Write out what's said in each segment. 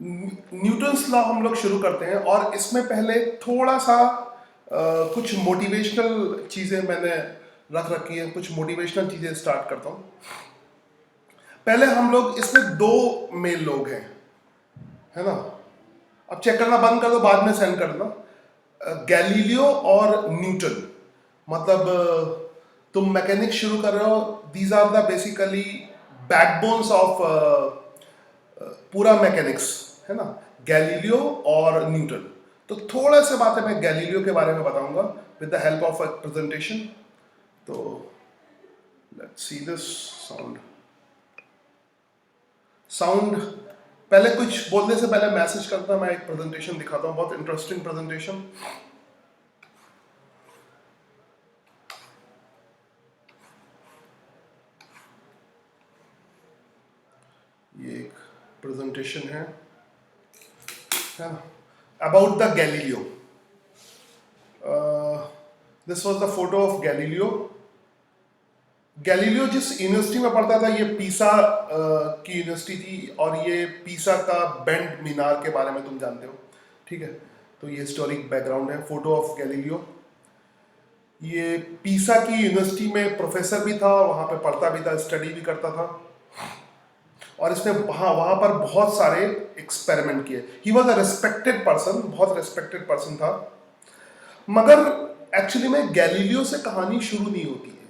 Newton's law हम लोग शुरू करते हैं और इसमें पहले थोड़ा सा कुछ मोटिवेशनल चीज़ें मैंने रख रखी हैं, कुछ मोटिवेशनल चीज़ें स्टार्ट करता हूँ। पहले हम लोग इसमें दो मेल लोग हैं, है ना। अब चेक करना बंद कर दो, बाद में सेंड कर देना। गैलीलियो और न्यूटन, मतलब तुम मैकेनिक्स शुरू कर रहे हो, these are the basically backbones of पूरा मैकेनिक्स, है ना। गैलीलियो और न्यूटन। तो थोड़ा सा बातें मैं गैलीलियो के बारे में बताऊंगा with the help of a presentation. तो लेट्स सी दिस साउंड पहले कुछ बोलने से पहले मैसेज करता, मैं एक प्रेजेंटेशन दिखाता हूँ, बहुत इंटरेस्टिंग प्रेजेंटेशन। ये एक प्रेजेंटेशन है ना, about the Galileo. This was the photo of Galileo. Galileo जिस यूनिवर्सिटी में पढ़ता था, ये पीसा की यूनिवर्सिटी थी, और ये पीसा का बेंड मीनार के बारे में तुम जानते हो, ठीक है। तो ये हिस्टोरिक बैकग्राउंड है, फोटो ऑफ गैलीलियो। ये पीसा की यूनिवर्सिटी में प्रोफेसर भी था, वहाँ पे पढ़ता भी था, स्टडी भी करता था, और इसने वहाँ पर बहुत सारे एक्सपेरिमेंट किए। He was a respected person, बहुत रिस्पेक्टेड पर्सन था। मगर एक्चुअली में गैलीलियो से कहानी शुरू नहीं होती है।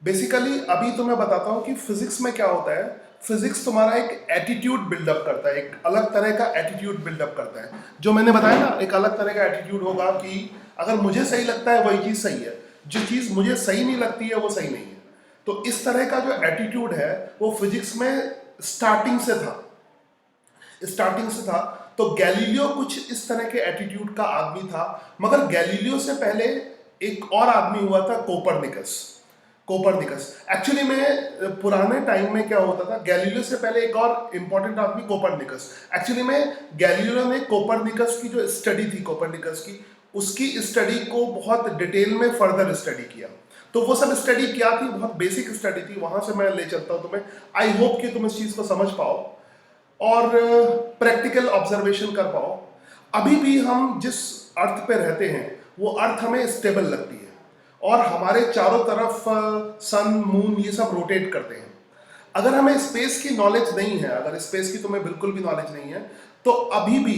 बेसिकली अभी तो मैं बताता हूँ कि फिजिक्स में क्या होता है। फिजिक्स तुम्हारा एक एटीट्यूड बिल्डअप करता है, एक अलग तरह का एटीट्यूड बिल्डअप करता है। जो मैंने बताया ना, एक अलग तरह का एटीट्यूड होगा कि अगर मुझे सही लगता है वही चीज़ सही है, जो चीज़ मुझे सही नहीं लगती है वो सही नहीं है। तो इस तरह का जो एटीट्यूड है वो फिजिक्स में स्टार्टिंग से था। तो गैलीलियो कुछ इस तरह के एटीट्यूड का आदमी था। मगर गैलीलियो से पहले एक और आदमी हुआ था, कोपरनिकस। एक्चुअली में पुराने टाइम में क्या होता था, गैलीलियो से पहले एक और इंपॉर्टेंट आदमी कोपरनिकस। एक्चुअली में गैलीलियो ने कोपरनिकस की जो स्टडी थी, कोपरनिकस की, उसकी स्टडी को बहुत डिटेल में फर्दर स्टडी किया। तो वो सब स्टडी क्या थी, बहुत बेसिक स्टडी थी, वहां से मैं ले चलता हूं तुम्हें। आई होप कि तुम इस चीज को समझ पाओ और प्रैक्टिकल ऑब्जर्वेशन कर पाओ। अभी भी हम जिस अर्थ पे रहते हैं वो अर्थ हमें स्टेबल लगती है, और हमारे चारों तरफ सन मून ये सब रोटेट करते हैं। अगर हमें स्पेस की नॉलेज नहीं है, अगर स्पेस की तुम्हें बिल्कुल भी नॉलेज नहीं है, तो अभी भी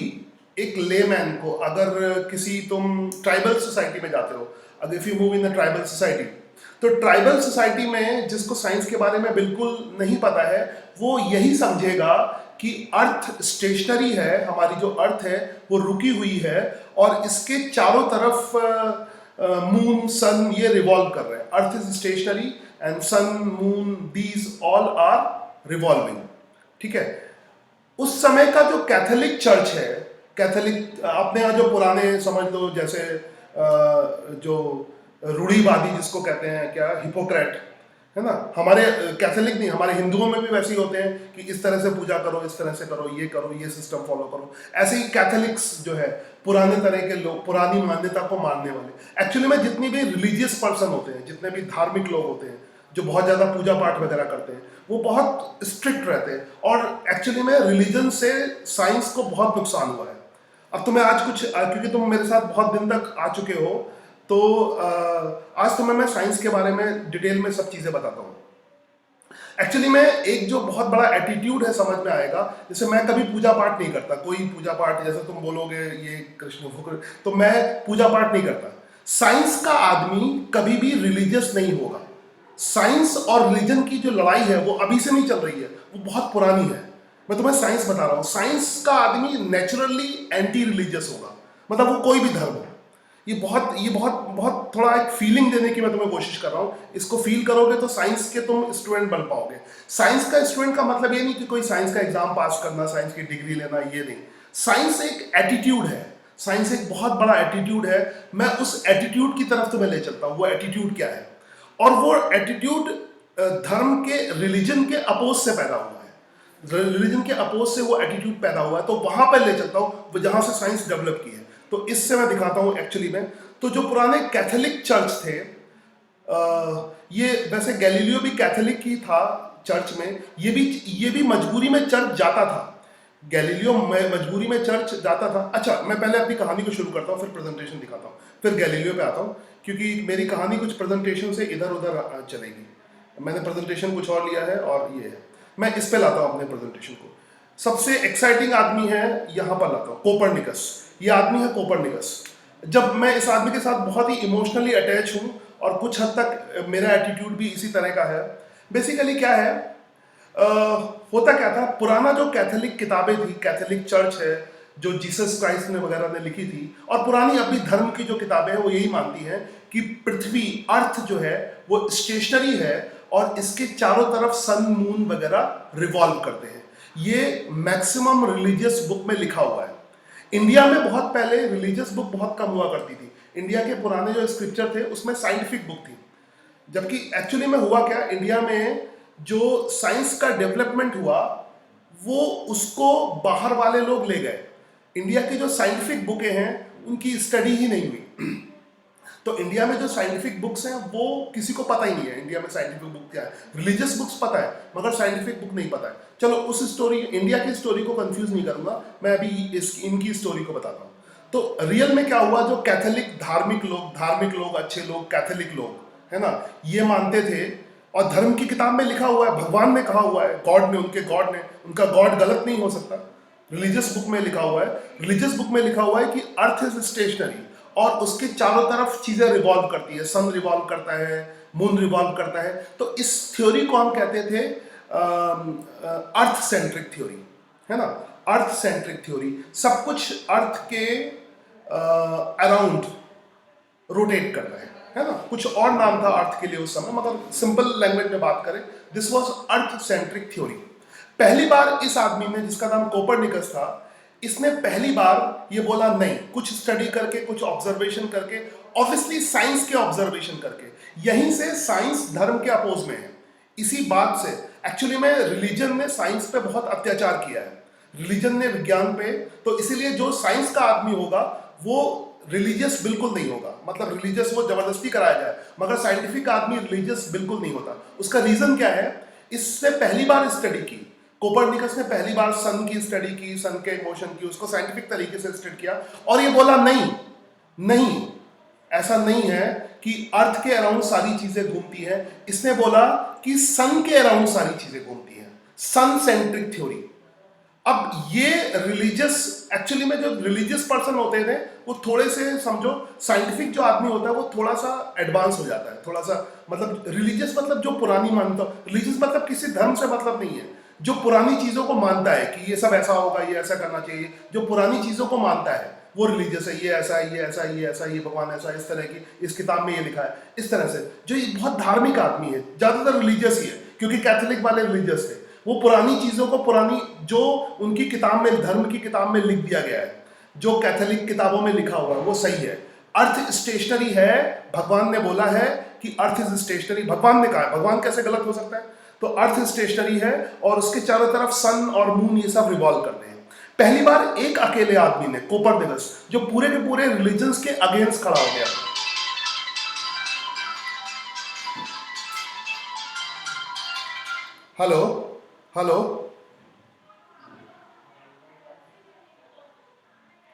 एक लेमैन को, अगर किसी तुम ट्राइबल सोसाइटी में जाते हो, अगर if you move in the tribal society, तो ट्राइबल सोसाइटी में जिसको साइंस के बारे में बिल्कुल नहीं पता है, वो यही समझेगा कि अर्थ स्टेशनरी है, हमारी जो अर्थ है वो रुकी हुई है, और इसके चारों तरफ मून सन ये रिवॉल्व कर रहे हैं। Earth is stationary and sun moon these all are revolving, ठीक है। उस समय का जो कैथोलिक चर्च है, कैथोलिक अपने यहाँ जो पुराने समझ लो, जैसे जो रूढ़िवादी जिसको कहते हैं, क्या हिपोक्रेट, है ना। हमारे कैथोलिक नहीं, हमारे हिंदुओं में भी वैसे ही होते हैं कि इस तरह से पूजा करो, इस तरह से करो, ये सिस्टम फॉलो करो। ऐसे ही कैथोलिक्स जो है, पुराने तरह के लोग, पुरानी मान्यता को मानने वाले। एक्चुअली में जितनी भी रिलीजियस पर्सन होते हैं, जितने भी धार्मिक लोग होते हैं जो बहुत ज़्यादा पूजा पाठ वगैरह करते हैं, वो बहुत स्ट्रिक्ट रहते हैं, और एक्चुअली में रिलीजन से साइंस को बहुत नुकसान हुआ है। अब तुम्हें आज कुछ, क्योंकि तुम मेरे साथ बहुत दिन तक आ चुके हो, तो आज तुम्हें मैं साइंस के बारे में डिटेल में सब चीज़ें बताता हूँ। एक्चुअली में एक जो बहुत बड़ा एटीट्यूड है, समझ में आएगा। जैसे मैं कभी पूजा पाठ नहीं करता, कोई पूजा पाठ, जैसे तुम बोलोगे ये कृष्ण भुक्र, तो मैं पूजा पाठ नहीं करता। साइंस का आदमी कभी भी रिलीजियस नहीं होगा। साइंस और रिलीजन की जो लड़ाई है वो अभी से नहीं चल रही है, वो बहुत पुरानी है। मैं तुम्हें साइंस बता रहा हूँ। साइंस का आदमी नेचुरली एंटी रिलीजियस होगा, मतलब वो कोई भी धर्म हो। ये बहुत थोड़ा एक फीलिंग देने की मैं तुम्हें कोशिश कर रहा हूँ। इसको फील करोगे तो साइंस के तुम स्टूडेंट बन पाओगे। साइंस का स्टूडेंट का मतलब ये नहीं कि कोई साइंस का एग्जाम पास करना, साइंस की डिग्री लेना, ये नहीं। साइंस एक एटीट्यूड है, साइंस एक बहुत बड़ा एटीट्यूड है। मैं उस एटीट्यूड की तरफ तुम्हें ले चलता हूँ। वो एटीट्यूड क्या है, और वो एटीट्यूड धर्म के, रिलीजन के अपोज से पैदा हुआ है। रिलीजन के अपोज से वो एटीट्यूड पैदा हुआ है, तो वहां पर ले चलता हूँ जहां से साइंस डेवलप की है। तो इससे मैं दिखाता हूं एक्चुअली में। तो जो पुराने कैथोलिक चर्च थे, ये वैसे गैलीलियो भी कैथोलिक ही था, चर्च में। ये भी मजबूरी में चर्च जाता था। गैलीलियो मजबूरी में चर्च जाता था। अच्छा, मैं पहले अपनी कहानी को शुरू करता हूँ, फिर प्रेजेंटेशन दिखाता हूँ, फिर गैलीलियो पे आता हूँ, क्योंकि मेरी कहानी कुछ प्रेजेंटेशन से इधर उधर चलेगी। मैंने प्रेजेंटेशन कुछ और लिया है और ये है, मैं इस पे लाता हूँ अपने प्रेजेंटेशन को। सबसे एक्साइटिंग आदमी है, यहाँ पर लाता हूँ, कोपरनिकस। ये आदमी है कोपरनिकस। जब मैं इस आदमी के साथ बहुत ही इमोशनली अटैच हूँ और कुछ हद तक मेरा एटीट्यूड भी इसी तरह का है। बेसिकली क्या है, अ, होता क्या था, पुराना जो कैथोलिक किताबें थी, कैथोलिक चर्च है जो जीसस क्राइस्ट ने वगैरह ने लिखी थी, और पुरानी अभी धर्म की जो किताबें हैं वो यही मानती हैं कि पृथ्वी, अर्थ जो है वो स्टेशनरी है और इसके चारों तरफ सन मून वगैरह रिवॉल्व करते हैं। ये मैक्सिमम रिलीजियस बुक में लिखा हुआ है। इंडिया में बहुत पहले रिलीजियस बुक बहुत कम हुआ करती थी। इंडिया के पुराने जो स्क्रिप्चर थे उसमें साइंटिफिक बुक थी, जबकि एक्चुअली में हुआ क्या, इंडिया में जो साइंस का डेवलपमेंट हुआ वो उसको बाहर वाले लोग ले गए। इंडिया की जो साइंटिफिक बुकें हैं उनकी स्टडी ही नहीं हुई। तो इंडिया में जो साइंटिफिक बुक्स हैं वो किसी को पता ही नहीं है इंडिया में साइंटिफिक बुक क्या है। रिलीजियस बुक्स पता है मगर साइंटिफिक बुक नहीं पता है। चलो उस स्टोरी, इंडिया की स्टोरी को कंफ्यूज नहीं करूंगा मैं, अभी इनकी स्टोरी को बताता हूँ। तो रियल में क्या हुआ, जो कैथोलिक धार्मिक लोग, अच्छे लोग, कैथोलिक लोग है ना, ये मानते थे, और धर्म की किताब में लिखा हुआ है, भगवान ने कहा हुआ है, गॉड ने, उनका गॉड गलत नहीं हो सकता। रिलीजियस बुक में लिखा हुआ है, रिलीजियस बुक में लिखा हुआ है कि अर्थ इज स्टेशनरी और उसके चारों तरफ चीजें रिवॉल्व करती है, सन रिवॉल्व करता है, मून रिवॉल्व करता है। तो इस थ्योरी को हम कहते थे अर्थ सेंट्रिक थ्योरी, है ना, अर्थ सेंट्रिक थ्योरी। सब कुछ अर्थ के अराउंड रोटेट करता है ना। कुछ और नाम था अर्थ के लिए उस समय, मगर सिंपल लैंग्वेज में बात करें, this was earth centric theory. पहली बार इस आदमी ने, जिसका नाम कोपरनिकस था, इसने पहली बार ये बोला नहीं, कुछ स्टडी करके, कुछ ऑब्जर्वेशन करके, ऑब्वियसली साइंस के ऑब्जर्वेशन करके, यहीं से साइंस धर्म के अपोज में है। इसी बात से एक्चुअली में रिलीजन ने साइंस पे बहुत अत्याचार किया है, रिलीजन ने विज्ञान पे। तो इसीलिए जो साइंस का आदमी होगा वो रिलीजियस बिल्कुल नहीं होगा, मतलब रिलीजियस वो जबरदस्ती कराया जाए, मगर साइंटिफिक आदमी रिलीजियस बिल्कुल नहीं होता। उसका रीजन क्या है, इससे पहली बार स्टडी की, कोपरनिकस ने पहली बार सन की स्टडी की, सन के मोशन की, उसको साइंटिफिक तरीके से स्टडी किया और ये बोला नहीं नहीं, ऐसा नहीं है कि अर्थ के अराउंड सारी चीजें घूमती है। इसने बोला कि सन के अराउंड सारी चीजें घूमती हैं, सन सेंट्रिक थ्योरी। अब ये रिलीजियस, एक्चुअली में जो रिलीजियस पर्सन होते थे वो थोड़े से, समझो साइंटिफिक जो आदमी होता है वो थोड़ा सा एडवांस हो जाता है, थोड़ा सा, मतलब रिलीजियस मतलब जो पुरानी मानता, रिलीजियस मतलब किसी धर्म से मतलब नहीं है, जो पुरानी चीजों को मानता है कि ये सब ऐसा होगा, ये ऐसा करना चाहिए, जो पुरानी चीजों को मानता है वो रिलीजियस है। ये ऐसा है, ये ऐसा है, ये ऐसा है, ये भगवान ऐसा है, इस तरह की, इस किताब में ये लिखा है, इस तरह से। जो ये बहुत धार्मिक आदमी है, ज्यादातर रिलीजियस ही है, क्योंकि कैथोलिक वाले रिलीजियस थे। वो पुरानी चीजों को, पुरानी जो उनकी किताब में, धर्म की किताब में लिख दिया गया है, जो कैथोलिक किताबों में लिखा हुआ है वो सही है। अर्थ स्टेशनरी है, भगवान ने बोला है कि अर्थ इज स्टेशनरी, भगवान ने कहा है, भगवान कैसे गलत हो सकता है। तो अर्थ स्टेशनरी है और उसके चारों तरफ सन और मून ये सब रिवॉल्व करते हैं। पहली बार एक अकेले आदमी ने, कोपरनिकस, जो पूरे के पूरे रिलीजन्स के अगेंस्ट खड़ा हो गया। हेलो हेलो,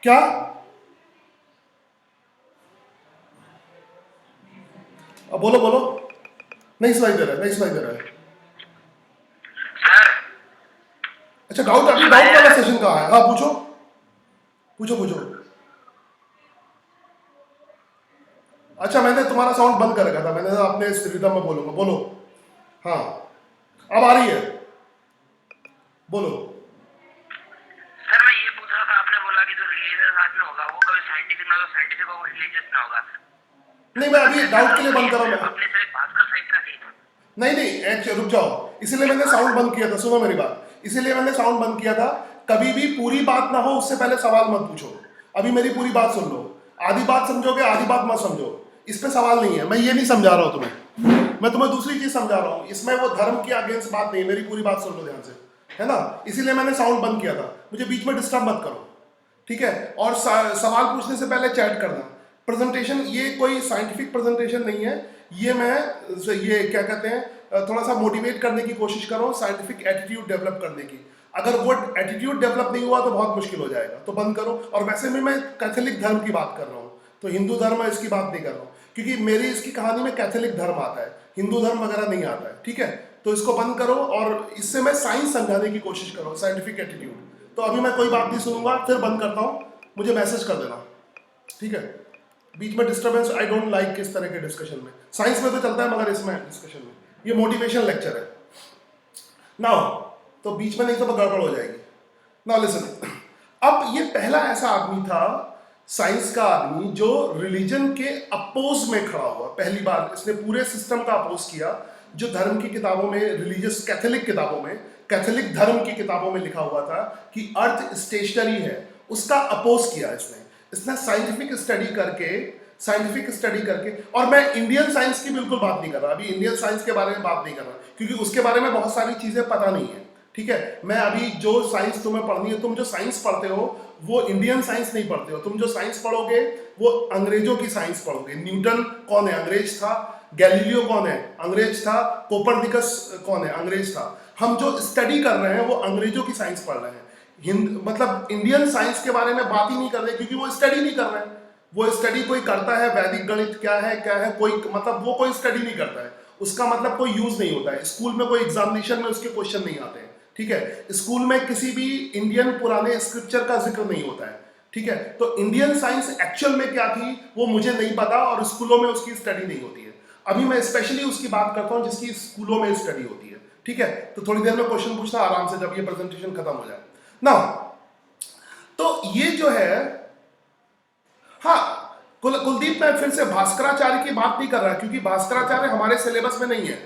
क्या? बोलो बोलो, नहीं सुनाई दे रहा है, नहीं सुनाई दे रहा है। अच्छा, डाउट, अभी डाउट वाला सेशन कहाँ है? हाँ पूछो पूछो पूछो। अच्छा, मैंने तुम्हारा साउंड बंद कर रखा था, मैंने अपने रिदम में बोलूंगा, बोलो। हाँ अब आ रही है, बोलो। सर मैं ये पूछ रहा था, आपने बोला कि जो रिलीजियस आदमी होगा वो कभी साइंटिफिक ना हो, साइंटिफिक होगा वो रिलीजियस ना होगा। नहीं, मैं अभी डाउट के लिए बंद कर रहा हूँ। आपने सर एक भास्कर साइड का नहीं, नहीं नहीं, रुक जाओ, इसीलिए मैंने साउंड बंद किया था, सुनो मेरी बात, इसीलिए मैंने साउंड बंद किया था। कभी भी पूरी बात ना हो उससे पहले सवाल मत पूछो। अभी मेरी पूरी बात सुन लो, आधी बात समझोगे, आधी बात मत समझो, इस पे सवाल नहीं है। मैं ये नहीं समझा रहा हूँ तुम्हें, मैं तुम्हें दूसरी चीज समझा रहा हूँ, इसमें वो धर्म की अगेंस्ट बात नहीं है। मेरी पूरी बात सुन लो ध्यान से, है ना, इसीलिए मैंने साउंड बंद किया था। मुझे बीच में डिस्टर्ब मत करो, ठीक है? और सवाल पूछने से पहले चैट करना। प्रेजेंटेशन ये कोई साइंटिफिक प्रेजेंटेशन नहीं है, ये मैं, ये क्या कहते हैं, थोड़ा सा मोटिवेट करने की कोशिश कर रहा हूँ, साइंटिफिक एटीट्यूड डेवलप करने की। अगर वो एटीट्यूड डेवलप नहीं हुआ तो बहुत मुश्किल हो जाएगा, तो बंद करो। और वैसे भी मैं कैथोलिक धर्म की बात कर रहा हूँ, तो हिंदू धर्म है इसकी बात नहीं कर रहा हूँ, क्योंकि मेरी इसकी कहानी में कैथोलिक धर्म आता है, हिंदू धर्म वगैरह नहीं आता है, ठीक है। तो इसको बंद करो, और इससे मैं साइंस समझाने की कोशिश कर रहा हूँ, साइंटिफिक एटीट्यूड। तो अभी मैं कोई बात नहीं सुनूंगा, फिर बंद करता हूँ, मुझे मैसेज कर देना, ठीक है। बीच में डिस्टर्बेंस आई डोंट लाइक इस तरह के डिस्कशन में। साइंस में तो चलता है, मगर इसमें डिस्कशन में ये मोटिवेशन लेक्चर है नाउ, तो बीच में नहीं तो गड़बड़ हो जाएगी। नाउ लिसन, अब ये पहला ऐसा आदमी था, साइंस का आदमी, जो रिलीजन के अपोज में खड़ा हुआ। पहली बार इसने पूरे सिस्टम का अपोज किया जो धर्म की किताबों में, रिलीजियस कैथोलिक किताबों में, कैथोलिक धर्म की किताबों में लिखा हुआ था कि अर्थ स्टेशनरी है, उसका अपोज किया इसने साइंटिफिक स्टडी करके। और मैं इंडियन साइंस की बिल्कुल बात नहीं कर रहा, अभी इंडियन साइंस के बारे में बात नहीं कर रहा, क्योंकि उसके बारे में बहुत सारी चीजें पता नहीं है, ठीक है। मैं अभी जो साइंस तुम्हें पढ़नी है, तुम जो साइंस पढ़ते हो वो इंडियन साइंस नहीं पढ़ते हो, तुम जो साइंस पढ़ोगे वो अंग्रेजों की साइंस पढ़ोगे। न्यूटन कौन है? अंग्रेज था। गैलीलियो कौन है? अंग्रेज था। कोपरनिकस कौन है? अंग्रेज था। हम जो स्टडी कर रहे हैं वो अंग्रेजों की साइंस पढ़ रहे हैं, मतलब इंडियन साइंस के बारे में बात ही नहीं कर रहे, क्योंकि वो स्टडी नहीं कर रहे हैं। वो स्टडी कोई करता है, वैदिक गणित क्या है, कोई मतलब वो कोई स्टडी नहीं करता है, उसका मतलब कोई यूज नहीं होता है। स्कूल में कोई एग्जामिनेशन में उसके क्वेश्चन नहीं आते हैं, ठीक है। स्कूल में किसी भी इंडियन पुराने स्क्रिप्चर का जिक्र नहीं होता है, ठीक है। तो इंडियन साइंस एक्चुअल में क्या थी वो मुझे नहीं पता, और स्कूलों में उसकी स्टडी नहीं होती है। अभी मैं स्पेशली उसकी बात करता हूँ जिसकी स्कूलों में स्टडी होती है, ठीक है। तो थोड़ी देर में क्वेश्चन पूछना आराम से, जब ये प्रेजेंटेशन खत्म हो जाए ना। तो ये जो है, हाँ, कुलदीप, मैं फिर से भास्कराचार्य की बात नहीं कर रहा, क्योंकि भास्कराचार्य हमारे सिलेबस में नहीं है।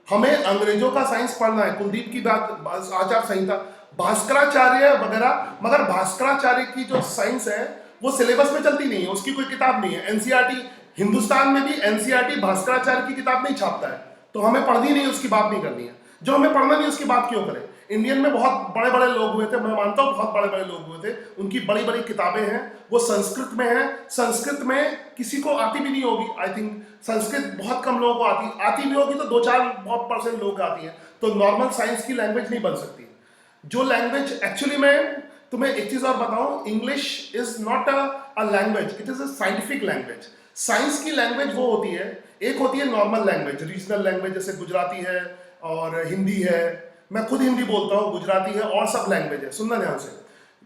हमें अंग्रेजों का साइंस पढ़ना है। कुलदीप की बात आचार संहिता, भास्कराचार्य वगैरह, मगर भास्कराचार्य की जो साइंस है वो सिलेबस में चलती नहीं है, उसकी कोई किताब नहीं है। एनसीईआरटी, हिंदुस्तान में भी एनसीईआरटी भास्कराचार्य की किताब नहीं छापता है, तो हमें पढ़नी नहीं, उसकी बात नहीं करनी है। जो हमें पढ़ना नहीं उसकी बात क्यों करें? इंडियन में बहुत बड़े बड़े लोग हुए थे, मैं मानता हूँ बहुत बड़े बड़े लोग हुए थे, उनकी बड़ी बड़ी किताबें हैं, वो संस्कृत में है। संस्कृत में किसी को आती भी नहीं होगी, आई थिंक संस्कृत बहुत कम लोगों को आती भी होगी तो 2-4% लोगों को आती है। तो नॉर्मल साइंस की लैंग्वेज नहीं बन सकती। जो लैंग्वेज एक्चुअली, मैं तुम्हें एक चीज और बताऊं, English is not a language, it is a scientific language. Science की लैंग्वेज वो होती है, एक होती है नॉर्मल लैंग्वेज, रीजनल लैंग्वेज, जैसे गुजराती है और हिंदी है, मैं खुद हिंदी बोलता हूँ, गुजराती है, और सब लैंग्वेज है, सुनना ध्यान से,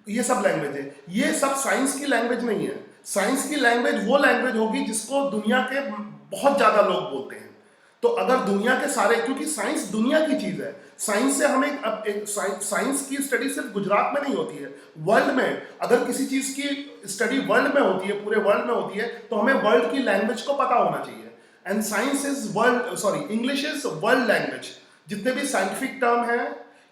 ये सब लैंग्वेज है। ये सब साइंस की लैंग्वेज नहीं है। साइंस की लैंग्वेज वो लैंग्वेज होगी जिसको दुनिया के बहुत ज्यादा लोग बोलते हैं। तो अगर दुनिया के सारे, क्योंकि साइंस दुनिया की चीज है, साइंस से हमें साइंस की स्टडी सिर्फ गुजरात में नहीं होती है, वर्ल्ड में अगर किसी चीज की स्टडी वर्ल्ड में होती है, पूरे वर्ल्ड में होती है, तो हमें वर्ल्ड की लैंग्वेज को पता होना चाहिए। And science is world, English is world language. जितने भी साइंटिफिक टर्म है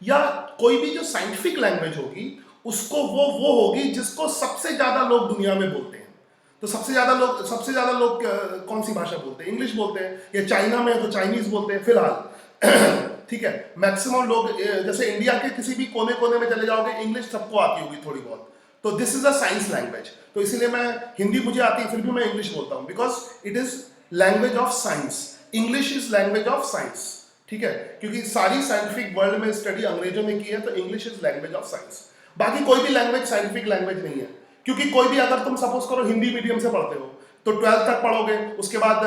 या कोई भी जो साइंटिफिक लैंग्वेज होगी, उसको वो होगी जिसको सबसे ज्यादा लोग दुनिया में बोलते हैं। तो सबसे ज्यादा लोग कौन सी भाषा बोलते हैं? इंग्लिश बोलते हैं, या चाइना में तो चाइनीज बोलते हैं फिलहाल ठीक है। मैक्सिमम लोग, जैसे इंडिया के किसी भी कोने कोने में चले जाओगे, इंग्लिश सबको आती होगी थोड़ी बहुत। तो this is a science language. तो इसीलिए मैं, हिंदी मुझे आती है फिर भी मैं इंग्लिश बोलता हूँ, because it is language of science. English is language of science, ठीक है, क्योंकि सारी साइंटिफिक वर्ल्ड में स्टडी अंग्रेजों ने की है, तो English is language of science. बाकी कोई भी लैंग्वेज साइंटिफिक लैंग्वेज नहीं है, क्योंकि कोई भी, अगर तुम सपोज करो हिंदी मीडियम से पढ़ते हो तो 12th तक पढ़ोगे, उसके बाद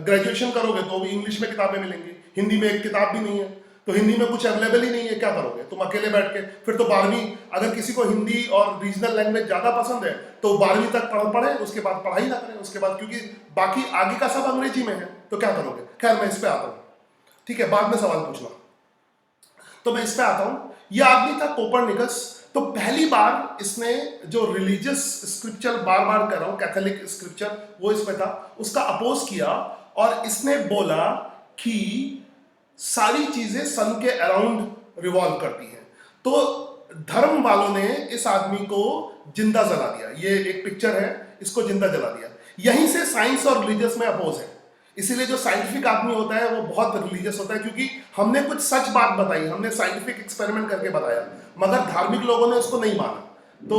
ग्रेजुएशन करोगे तो भी इंग्लिश में किताबें मिलेंगी, हिंदी में एक किताब भी नहीं है, तो हिंदी में कुछ अवेलेबल ही नहीं है, क्या करोगे तुम अकेले बैठ के? फिर तो 12वीं, अगर किसी को हिंदी और रीजनल लैंग्वेज ज़्यादा पसंद है तो 12वीं तक पढ़े, उसके बाद पढ़ाई ना करें उसके बाद, क्योंकि बाकी आगे का सब अंग्रेजी में है, तो क्या करोगे? खैर, मैं इस पर आता हूँ, ठीक है, बाद में सवाल पूछना। तो मैं इस पर आता हूँ। यह आदमी था कोपरनिकस। तो पहली बार इसने जो रिलीजियस स्क्रिप्चर, बार बार कर रहा हूं, कैथोलिक स्क्रिप्चर, वो इसमें था, उसका अपोज किया, और इसने बोला कि सारी चीजें सन के अराउंड रिवॉल्व करती हैं। तो धर्म वालों ने इस आदमी को जिंदा जला दिया। ये एक पिक्चर है, इसको जिंदा जला दिया। यहीं से साइंस और रिलीजियस में अपोज है। इसीलिए जो साइंटिफिक आदमी होता है वो बहुत रिलीजियस होता है, क्योंकि हमने कुछ सच बात बताई, हमने साइंटिफिक एक्सपेरिमेंट करके बताया, मगर धार्मिक लोगों ने उसको नहीं माना, तो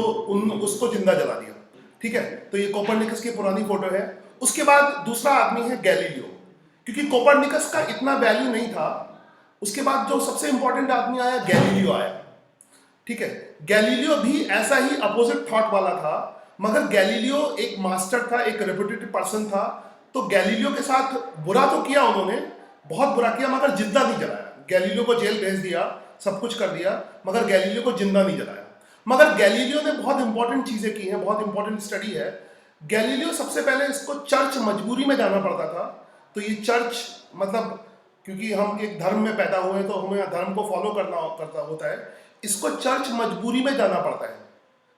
उसको जिंदा जला दिया, ठीक है। तो ये कोपरनिकस की पुरानी फोटो है। उसके बाद दूसरा आदमी है गैलीलियो। क्योंकि कोपरनिकस का इतना वैल्यू नहीं था। उसके बाद जो सबसे इंपॉर्टेंट आदमी आया, गैलीलियो आया। ठीक है, गैलीलियो भी ऐसा ही अपोजिट थॉट वाला था, मगर गैलीलियो एक मास्टर था, एक रेपुटेड पर्सन था। तो गैलीलियो के साथ बुरा तो किया उन्होंने, बहुत बुरा किया, मगर जिंदा नहीं जलाया। गैलीलियो को जेल भेज दिया, सब कुछ कर दिया, मगर गैलीलियो को जिंदा नहीं जलाया। मगर गैलीलियो ने बहुत इंपॉर्टेंट चीजें की हैं, बहुत इंपॉर्टेंट स्टडी है। गैलीलियो सबसे पहले, इसको चर्च मजबूरी में जाना पड़ता था। तो ये चर्च मतलब, क्योंकि हम एक धर्म में पैदा हुए हैं तो हमें धर्म को फॉलो करता होता है। इसको चर्च मजबूरी में जाना पड़ता है,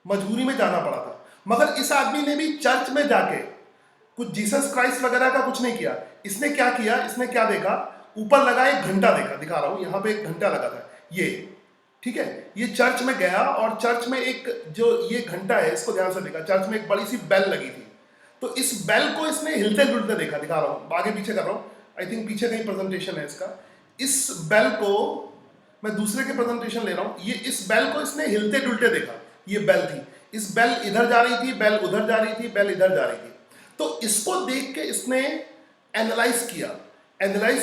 मजबूरी में जाना पड़ा था। मगर इस आदमी ने भी चर्च में जाके कुछ जीसस क्राइस्ट वगैरह का कुछ नहीं किया। इसने क्या किया, इसने क्या देखा, ऊपर लगा एक घंटा देखा, दिखा रहा हूं, यहाँ पे एक घंटा लगा था ये। ठीक है, ये चर्च में गया और चर्च में एक जो ये घंटा है, इसको ध्यान से देखा। चर्च में एक बड़ी सी बेल लगी थी, तो इस बेल को इसने हिलते डुलते देखा, दिखा रहा हूँ, आगे पीछे कर रहा हूँ, आई थिंक पीछे कहीं प्रेजेंटेशन है इसका। इस बेल को मैं दूसरे के प्रेजेंटेशन ले रहा हूँ, ये इस बेल को इसने हिलते डुलते देखा। ये बेल थी, इस बेल इधर जा रही थी, बेल उधर जा रही थी, बेल इधर जा रही थी। तो इसको देख के इसने एनालाइज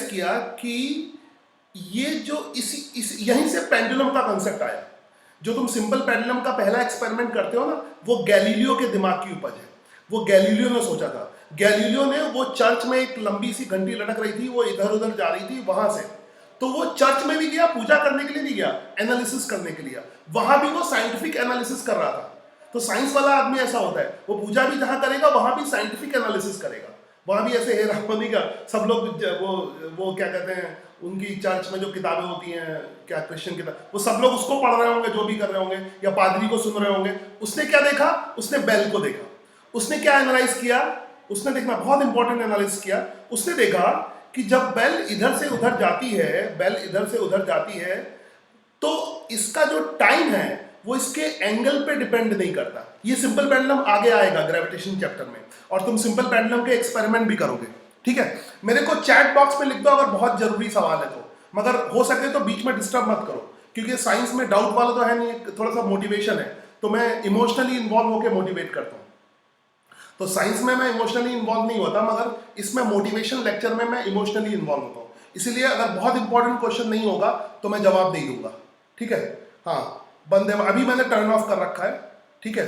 किया कि ये जो इस यहीं से पेंडुलम का कंसेप्ट आया। जो तुम सिंपल पेंडुलम का पहला एक्सपेरिमेंट करते हो ना, वो गैलीलियो के दिमाग की उपज है। वो गैलीलियो ने सोचा था। गैलीलियो ने, वो चर्च में एक लंबी सी घंटी लटक रही थी, वो इधर उधर जा रही थी, वहां से तो वो चर्च में भी गया, पूजा करने के लिए नहीं गया, एनालिसिस करने के लिए। वहां भी वो साइंटिफिक एनालिसिस कर रहा था। तो साइंस वाला आदमी ऐसा होता है, वो पूजा भी जहां करेगा वहां भी साइंटिफिक एनालिसिस करेगा। वहां भी ऐसे हेरा नहीं का सब लोग वो क्या कहते हैं, उनकी चर्च में जो किताबें होती हैं, क्या क्रिश्चियन किताब, वो सब लोग उसको पढ़ रहे होंगे, जो भी कर रहे होंगे, या पादरी को सुन रहे होंगे। उसने क्या देखा, उसने बेल को देखा। उसने क्या एनालाइज किया, उसने देखना बहुत इंपॉर्टेंट एनालिसिस किया। उसने देखा कि जब बेल इधर से उधर जाती है, तो इसका जो टाइम है वो इसके एंगल पे डिपेंड नहीं करता। ये सिंपल पेंडुलम आगे आएगा ग्रेविटेशन चैप्टर में, और तुम सिंपल पेंडुलम के एक्सपेरिमेंट भी करोगे। ठीक है, मेरे को चैट बॉक्स में लिख दो अगर बहुत जरूरी सवाल है तो, मगर हो सके तो बीच में डिस्टर्ब मत करो, क्योंकि साइंस में डाउट वाला तो है नहीं, थोड़ा सा मोटिवेशन है, तो मैं इमोशनली इन्वॉल्व होकर मोटिवेट करता हूँ। तो साइंस में मैं इमोशनली इन्वॉल्व नहीं होता, मगर इसमें मोटिवेशन लेक्चर में मैं इमोशनली इन्वॉल्व होता हूँ। इसीलिए अगर बहुत इंपॉर्टेंट क्वेश्चन नहीं होगा तो मैं जवाब नहीं दूंगा। ठीक है, हाँ, बंदे अभी मैंने टर्न ऑफ कर रखा है। ठीक है,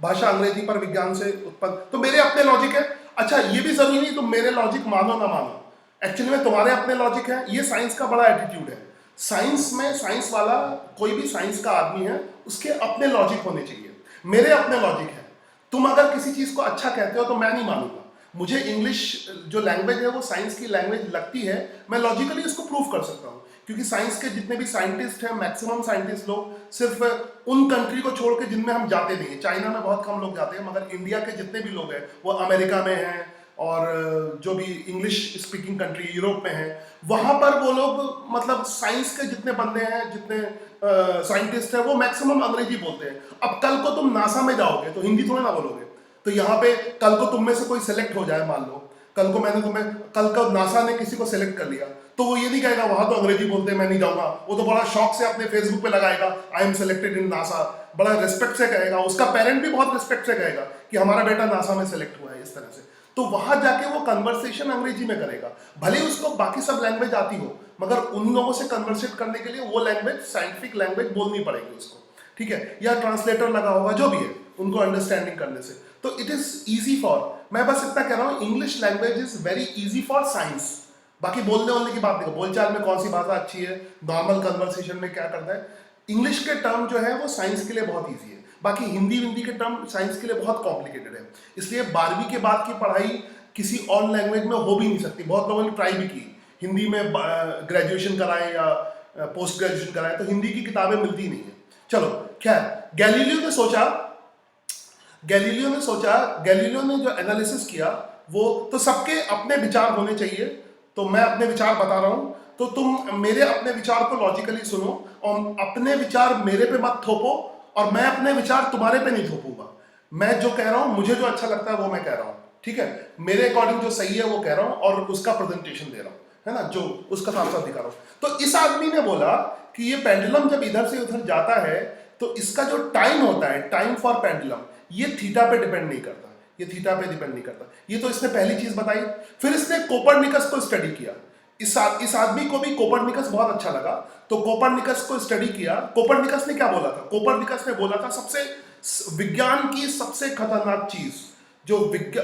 भाषा अंग्रेजी पर विज्ञान से उत्पन्न, तो मेरे अपने लॉजिक है। अच्छा, ये भी जरूरी नहीं तुम मेरे लॉजिक मानो ना मानो, एक्चुअली में तुम्हारे अपने लॉजिक है। ये साइंस का बड़ा एटीट्यूड है। साइंस में, साइंस वाला कोई भी साइंस का आदमी है, उसके अपने लॉजिक होने चाहिए। मेरे अपने लॉजिक है। तुम अगर किसी चीज को अच्छा कहते हो तो मैं नहीं मानूंगा। मुझे इंग्लिश जो लैंग्वेज है वो साइंस की लैंग्वेज लगती है, मैं लॉजिकली इसको प्रूव कर सकता हूँ, क्योंकि साइंस के जितने भी साइंटिस्ट हैं, मैक्सिमम साइंटिस्ट लोग सिर्फ उन कंट्री को छोड़ के जिनमें हम जाते नहीं हैं, चाइना में बहुत कम लोग जाते हैं, मगर इंडिया के जितने भी लोग हैं वो अमेरिका में हैं, और जो भी इंग्लिश स्पीकिंग कंट्री यूरोप में है, वहां पर वो लोग, मतलब साइंस के जितने बंदे हैं, जितने साइंटिस्ट हैं, वो मैक्सिमम अंग्रेजी बोलते हैं। अब कल को तुम नासा में जाओगे तो हिंदी थोड़ी ना बोलोगे। तो यहाँ पे कल को तुम में से कोई सिलेक्ट हो जाए, मान लो कल को नासा ने किसी को सिलेक्ट कर लिया, तो वो ये नहीं कहेगा वहां तो अंग्रेजी बोलते हैं मैं नहीं जाऊंगा। वो तो बड़ा शौक से अपने फेसबुक पे लगाएगा, I am selected in NASA, बड़ा रिस्पेक्ट से कहेगा। उसका पेरेंट भी बहुत रिस्पेक्ट से कहेगा कि हमारा बेटा नासा में सिलेक्ट हुआ है, इस तरह से। तो वहां जाके वो कन्वर्सेशन अंग्रेजी में करेगा, भले उसको बाकी सब लैंग्वेज आती हो, मगर उन लोगों से कन्वर्सेट करने के लिए वो लैंग्वेज, साइंटिफिक लैंग्वेज बोलनी पड़ेगी उसको। ठीक है, या ट्रांसलेटर लगा होगा, जो भी है, उनको अंडरस्टैंडिंग करने से। तो इट इज इजी फॉर, मैं बस इतना कह रहा हूँ, English language is very easy for science. बाकी बोलने वालने की बात देखो, बोलचाल में कौन सी भाषा अच्छी है, नॉर्मल कन्वर्सेशन में क्या करता है। इंग्लिश के टर्म जो है वो साइंस के लिए बहुत ईजी है, बाकी हिंदी के टर्म साइंस के लिए बहुत कॉम्प्लिकेटेड है। इसलिए 12वीं के बाद की पढ़ाई किसी और लैंग्वेज में हो भी नहीं सकती। बहुत लोगों ने ट्राई भी की, हिंदी में ग्रेजुएशन कराएं या पोस्ट ग्रेजुएशन कराएं, तो हिंदी की किताबें मिलती नहीं है। चलो खैर, गैलीलियो ने जो एनालिसिस किया, वो तो सबके अपने विचार होने चाहिए। तो मैं अपने विचार बता रहा हूं, तो तुम मेरे अपने विचार को लॉजिकली सुनो, और अपने विचार मेरे पे मत थोपो, और मैं अपने विचार तुम्हारे पे नहीं थोपूंगा। मैं जो कह रहा हूं, मुझे जो अच्छा लगता है वो मैं कह रहा हूं। ठीक है, मेरे अकॉर्डिंग जो सही है वो कह रहा हूं, और उसका प्रेजेंटेशन दे रहा हूं, है ना, जो उसका साफ साफ दिखा रहा हूं। तो इस आदमी ने बोला कि ये पेंडुलम जब इधर से उधर जाता है, तो इसका जो टाइम होता है, टाइम फॉर पेंडुलम, ये थीटा पे डिपेंड नहीं करता। ये थीटा पे डिपेंड नहीं करता। ये तो इसने पहली चीज बताई। फिर इसने कोपरनिकस को स्टडी किया। इस आदमी को भी कोपरनिकस बहुत अच्छा लगा, तो कोपरनिकस को स्टडी किया। कोपरनिकस ने क्या बोला था? कोपरनिकस ने बोला था सबसे विज्ञान की सबसे खतरनाक चीज जो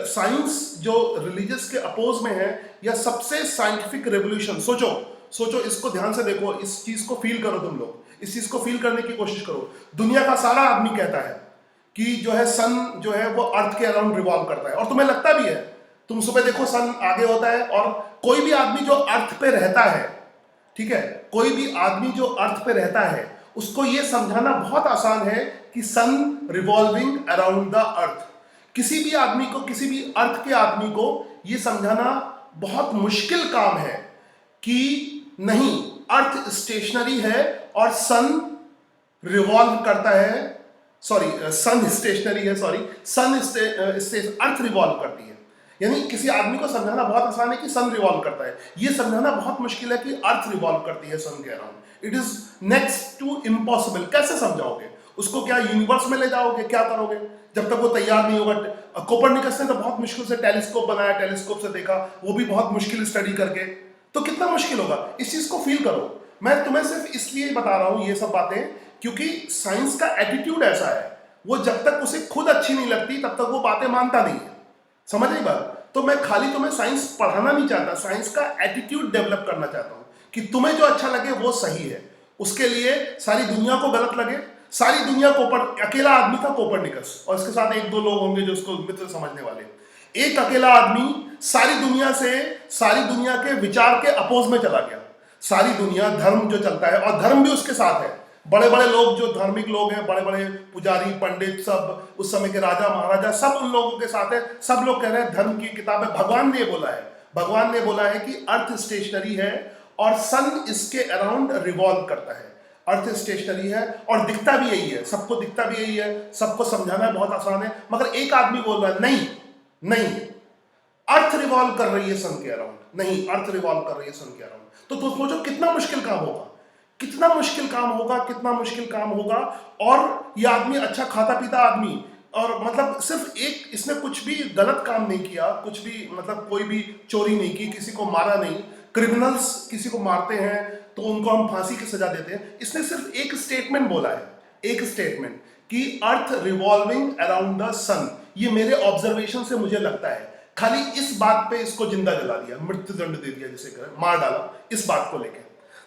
साइंस जो रिलीजियस के अपोज में है, या सबसे साइंटिफिक रेवोल्यूशन। सोचो इसको ध्यान से देखो, इस चीज को फील करो, तुम लोग इस चीज को फील करने की कोशिश करो। दुनिया का सारा आदमी कहता है कि जो है सन जो है वो अर्थ के अराउंड रिवॉल्व करता है, और तुम्हें लगता भी है। तुम सुबह देखो सन आगे होता है, और कोई भी आदमी जो अर्थ पे रहता है, ठीक है, कोई भी आदमी जो अर्थ पे रहता है, उसको ये समझाना बहुत आसान है कि सन रिवॉल्विंग अराउंड द अर्थ। किसी भी आदमी को, किसी भी अर्थ के आदमी को ये समझाना बहुत मुश्किल काम है कि नहीं, अर्थ स्टेशनरी है और सन रिवॉल्व करता है। सन स्टेशनरी है, अर्थ रिवॉल्व करती है। यानी किसी आदमी को समझाना बहुत आसान है कि सन रिवॉल्व करता है, ये समझाना बहुत मुश्किल है कि अर्थ रिवॉल्व करती है सन के around. It is next to impossible. कैसे समझाओगे उसको? क्या यूनिवर्स में ले जाओगे? क्या करोगे जब तक वो तैयार नहीं होगा? कोपरनिकस ने तो बहुत मुश्किल से टेलीस्कोप बनाया, टेलीस्कोप से देखा, वो भी बहुत मुश्किल स्टडी करके। तो कितना मुश्किल होगा, इस चीज को फील करो। मैं तुम्हें सिर्फ इसलिए बता रहा हूं ये सब बातें क्योंकि साइंस का एटीट्यूड ऐसा है, वो जब तक उसे खुद अच्छी नहीं लगती तब तक वो बातें मानता नहीं है। समझ रही बात? तो मैं खाली तुम्हें साइंस पढ़ाना नहीं चाहता, साइंस का एटीट्यूड डेवलप करना चाहता हूं कि तुम्हें जो अच्छा लगे वो सही है। उसके लिए सारी दुनिया को गलत लगे, सारी दुनिया अकेला आदमी था कोपरनिकस, और इसके साथ एक दो लोग होंगे जो उसको मित्र समझने वाले। एक अकेला आदमी सारी दुनिया के विचार के अपोज में चला गया। सारी दुनिया धर्म जो चलता है, और धर्म भी उसके साथ है, बड़े बड़े लोग जो धार्मिक लोग हैं, बड़े बड़े पुजारी, पंडित, सब उस समय के राजा महाराजा, सब उन लोगों के साथ है। सब लोग कह रहे हैं धर्म की किताब है, भगवान ने बोला है कि अर्थ स्टेशनरी है और सन इसके अराउंड रिवॉल्व करता है। अर्थ स्टेशनरी है और दिखता भी यही है, सबको दिखता भी यही है, सबको समझाना बहुत आसान है। मगर एक आदमी बोल रहा है नहीं, अर्थ रिवॉल्व कर रही है सन के अराउंड, नहीं, अर्थ रिवॉल्व कर रही है सन के अराउंड। तो सोचो कितना मुश्किल काम होगा। और ये आदमी अच्छा खाता पीता आदमी, और मतलब सिर्फ एक, इसने कुछ भी गलत काम नहीं किया, कुछ भी मतलब कोई भी चोरी नहीं की, किसी को मारा नहीं। क्रिमिनल्स किसी को मारते हैं तो उनको हम फांसी की सजा देते हैं। इसने सिर्फ एक स्टेटमेंट बोला है, कि अर्थ रिवॉल्विंग अराउंड द सन। ये मेरे ऑब्जर्वेशन से मुझे लगता है। खाली इस बात पे इसको जिंदा जला दिया, मृत्यु दंड दे दिया, जिसे करें मार डाला इस बात को लेकर।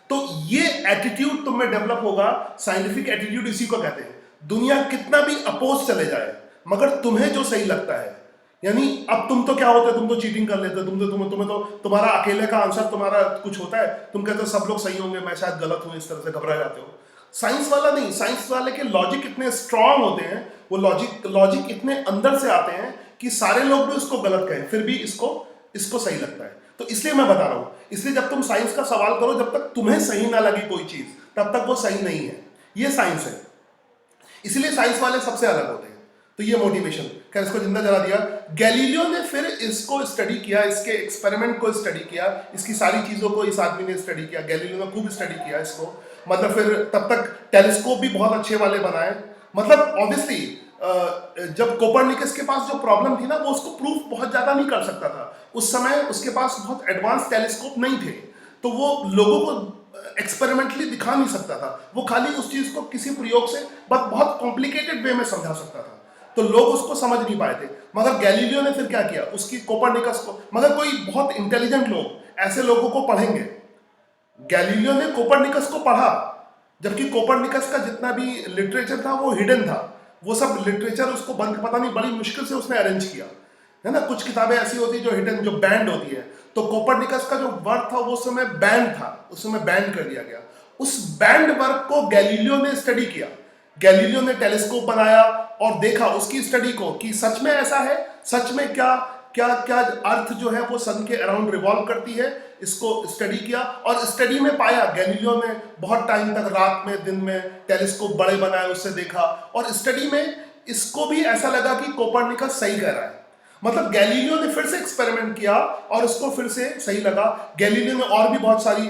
तो ये एटीट्यूड तुम में डेवलप होगा। साइंटिफिक एटीट्यूड इसी को कहते हैं। दुनिया कितना भी अपोज चले जाए, मगर तुम्हें जो सही लगता है, यानी अब तुम तो क्या होते, तुम तो चीटिंग कर लेते, तुम्हें तो तुम्हारा अकेले का आंसर तुम्हारा कुछ होता है, तुम कहते हो सब लोग सही होंगे, मैं शायद गलत हूं, इस तरह से घबरा जाते हो। साइंस वाला नहीं, साइंस वाले के लॉजिक इतने स्ट्रांग होते हैं, वो लॉजिक इतने अंदर से आते हैं कि सारे लोग भी उसको गलत कहें, फिर भी इसको सही लगता है। तो इसलिए मैं बता रहा हूं, इसलिए जब तुम साइंस का सवाल करो, जब तक तुम्हें सही ना लगे कोई चीज, तब तक वो सही नहीं है। ये साइंस है, इसलिए साइंस वाले सबसे अलग होते हैं। तो ये मोटिवेशन, क्या इसको जिंदा जला दिया। गैलीलियो ने फिर इसको स्टडी किया, इसके एक्सपेरिमेंट को स्टडी किया, इसकी सारी चीजों को इस आदमी ने स्टडी किया। गैलीलियो ने खूब स्टडी किया इसको, मतलब फिर तब तक टेलीस्कोप भी बहुत अच्छे वाले बनाए। मतलब ऑब्वियसली जब कोपरनिकस के पास जो प्रॉब्लम थी ना, वो उसको प्रूफ बहुत ज्यादा नहीं कर सकता था। उस समय उसके पास बहुत एडवांस टेलीस्कोप नहीं थे, तो वो लोगों को एक्सपेरिमेंटली दिखा नहीं सकता था। वो खाली उस चीज को किसी प्रयोग से बहुत कॉम्प्लिकेटेड वे में समझा सकता था, तो लोग उसको समझ नहीं पाए थे। मगर गैलीलियो ने फिर क्या किया, उसकी कोपरनिकस को, मगर कोई बहुत इंटेलिजेंट लोग ऐसे लोगों को पढ़ेंगे। गैलीलियो ने कोपरनिकस को पढ़ा, जबकि कोपरनिकस का जितना भी लिटरेचर था वो हिडन था। वो सब लिटरेचर उसको पता नहीं बड़ी मुश्किल से उसने अरेंज किया, है ना। कुछ किताबें ऐसी होती है जो हिडन, जो बैंड होती है। तो कोपरनिकस का जो वर्क था वो उस समय बैंड था, उस समय बैंड कर दिया गया। उस बैंड वर्क को गैलीलियो ने स्टडी किया। गैलीलियो ने टेलीस्कोप बनाया और देखा उसकी स्टडी को कि सच में ऐसा है, सच में क्या अर्थ जो है वो सन के अराउंड रिवॉल्व करती है। इसको स्टडी किया और स्टडी में पाया, गैलीलियो ने बहुत टाइम तक रात में दिन में टेलीस्कोप बड़े बनाए, उससे देखा, और स्टडी में इसको भी ऐसा लगा कि कोपरनिकस सही कह रहा है। मतलब गैलीलियो ने फिर से एक्सपेरिमेंट किया और उसको फिर से सही लगा। गैलीलियो ने और भी बहुत सारी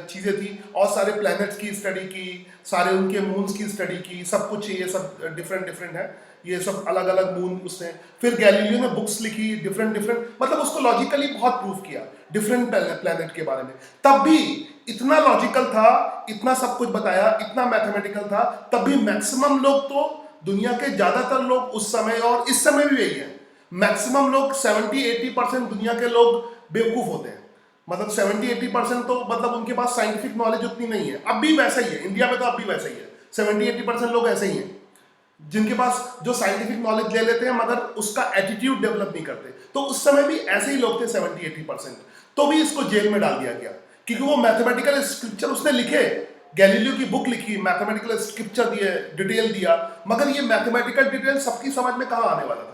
चीज़ें थी, और सारे प्लैनेट्स की स्टडी की, सारे उनके मून्स की स्टडी की, सब कुछ ये सब डिफरेंट डिफरेंट है, ये सब अलग अलग मून उसने। फिर गैलीलियो ने बुक्स लिखी डिफरेंट डिफरेंट, मतलब उसको लॉजिकली बहुत प्रूव किया डिफरेंट प्लैनेट के बारे में। तब भी इतना लॉजिकल था, इतना सब कुछ बताया, इतना मैथमेटिकल था, तब भी मैक्सिमम लोग तो, दुनिया के ज़्यादातर लोग उस समय और इस समय भी यही है, मैक्सिमम लोग 70-80% दुनिया के लोग बेवकूफ़ होते हैं। मतलब 70-80% तो मतलब उनके पास साइंटिफिक नॉलेज उतनी नहीं है। अब भी वैसा ही है, इंडिया में तो अब भी वैसा ही है, 70-80% लोग ऐसे ही हैं जिनके पास जो साइंटिफिक नॉलेज ले लेते हैं मगर उसका एटीट्यूड डेवलप नहीं करते। तो उस समय भी ऐसे ही लोग थे 70-80%। तो भी इसको जेल में डाल दिया गया क्योंकि वो मैथमेटिकल स्क्रिप्चर उसने लिखे, गैलीलियो की बुक लिखी, मैथमेटिकल स्क्रिप्चर दिए, डिटेल दिया, मगर ये मैथमेटिकल डिटेल सबकी समझ में कहाँ आने वाला था।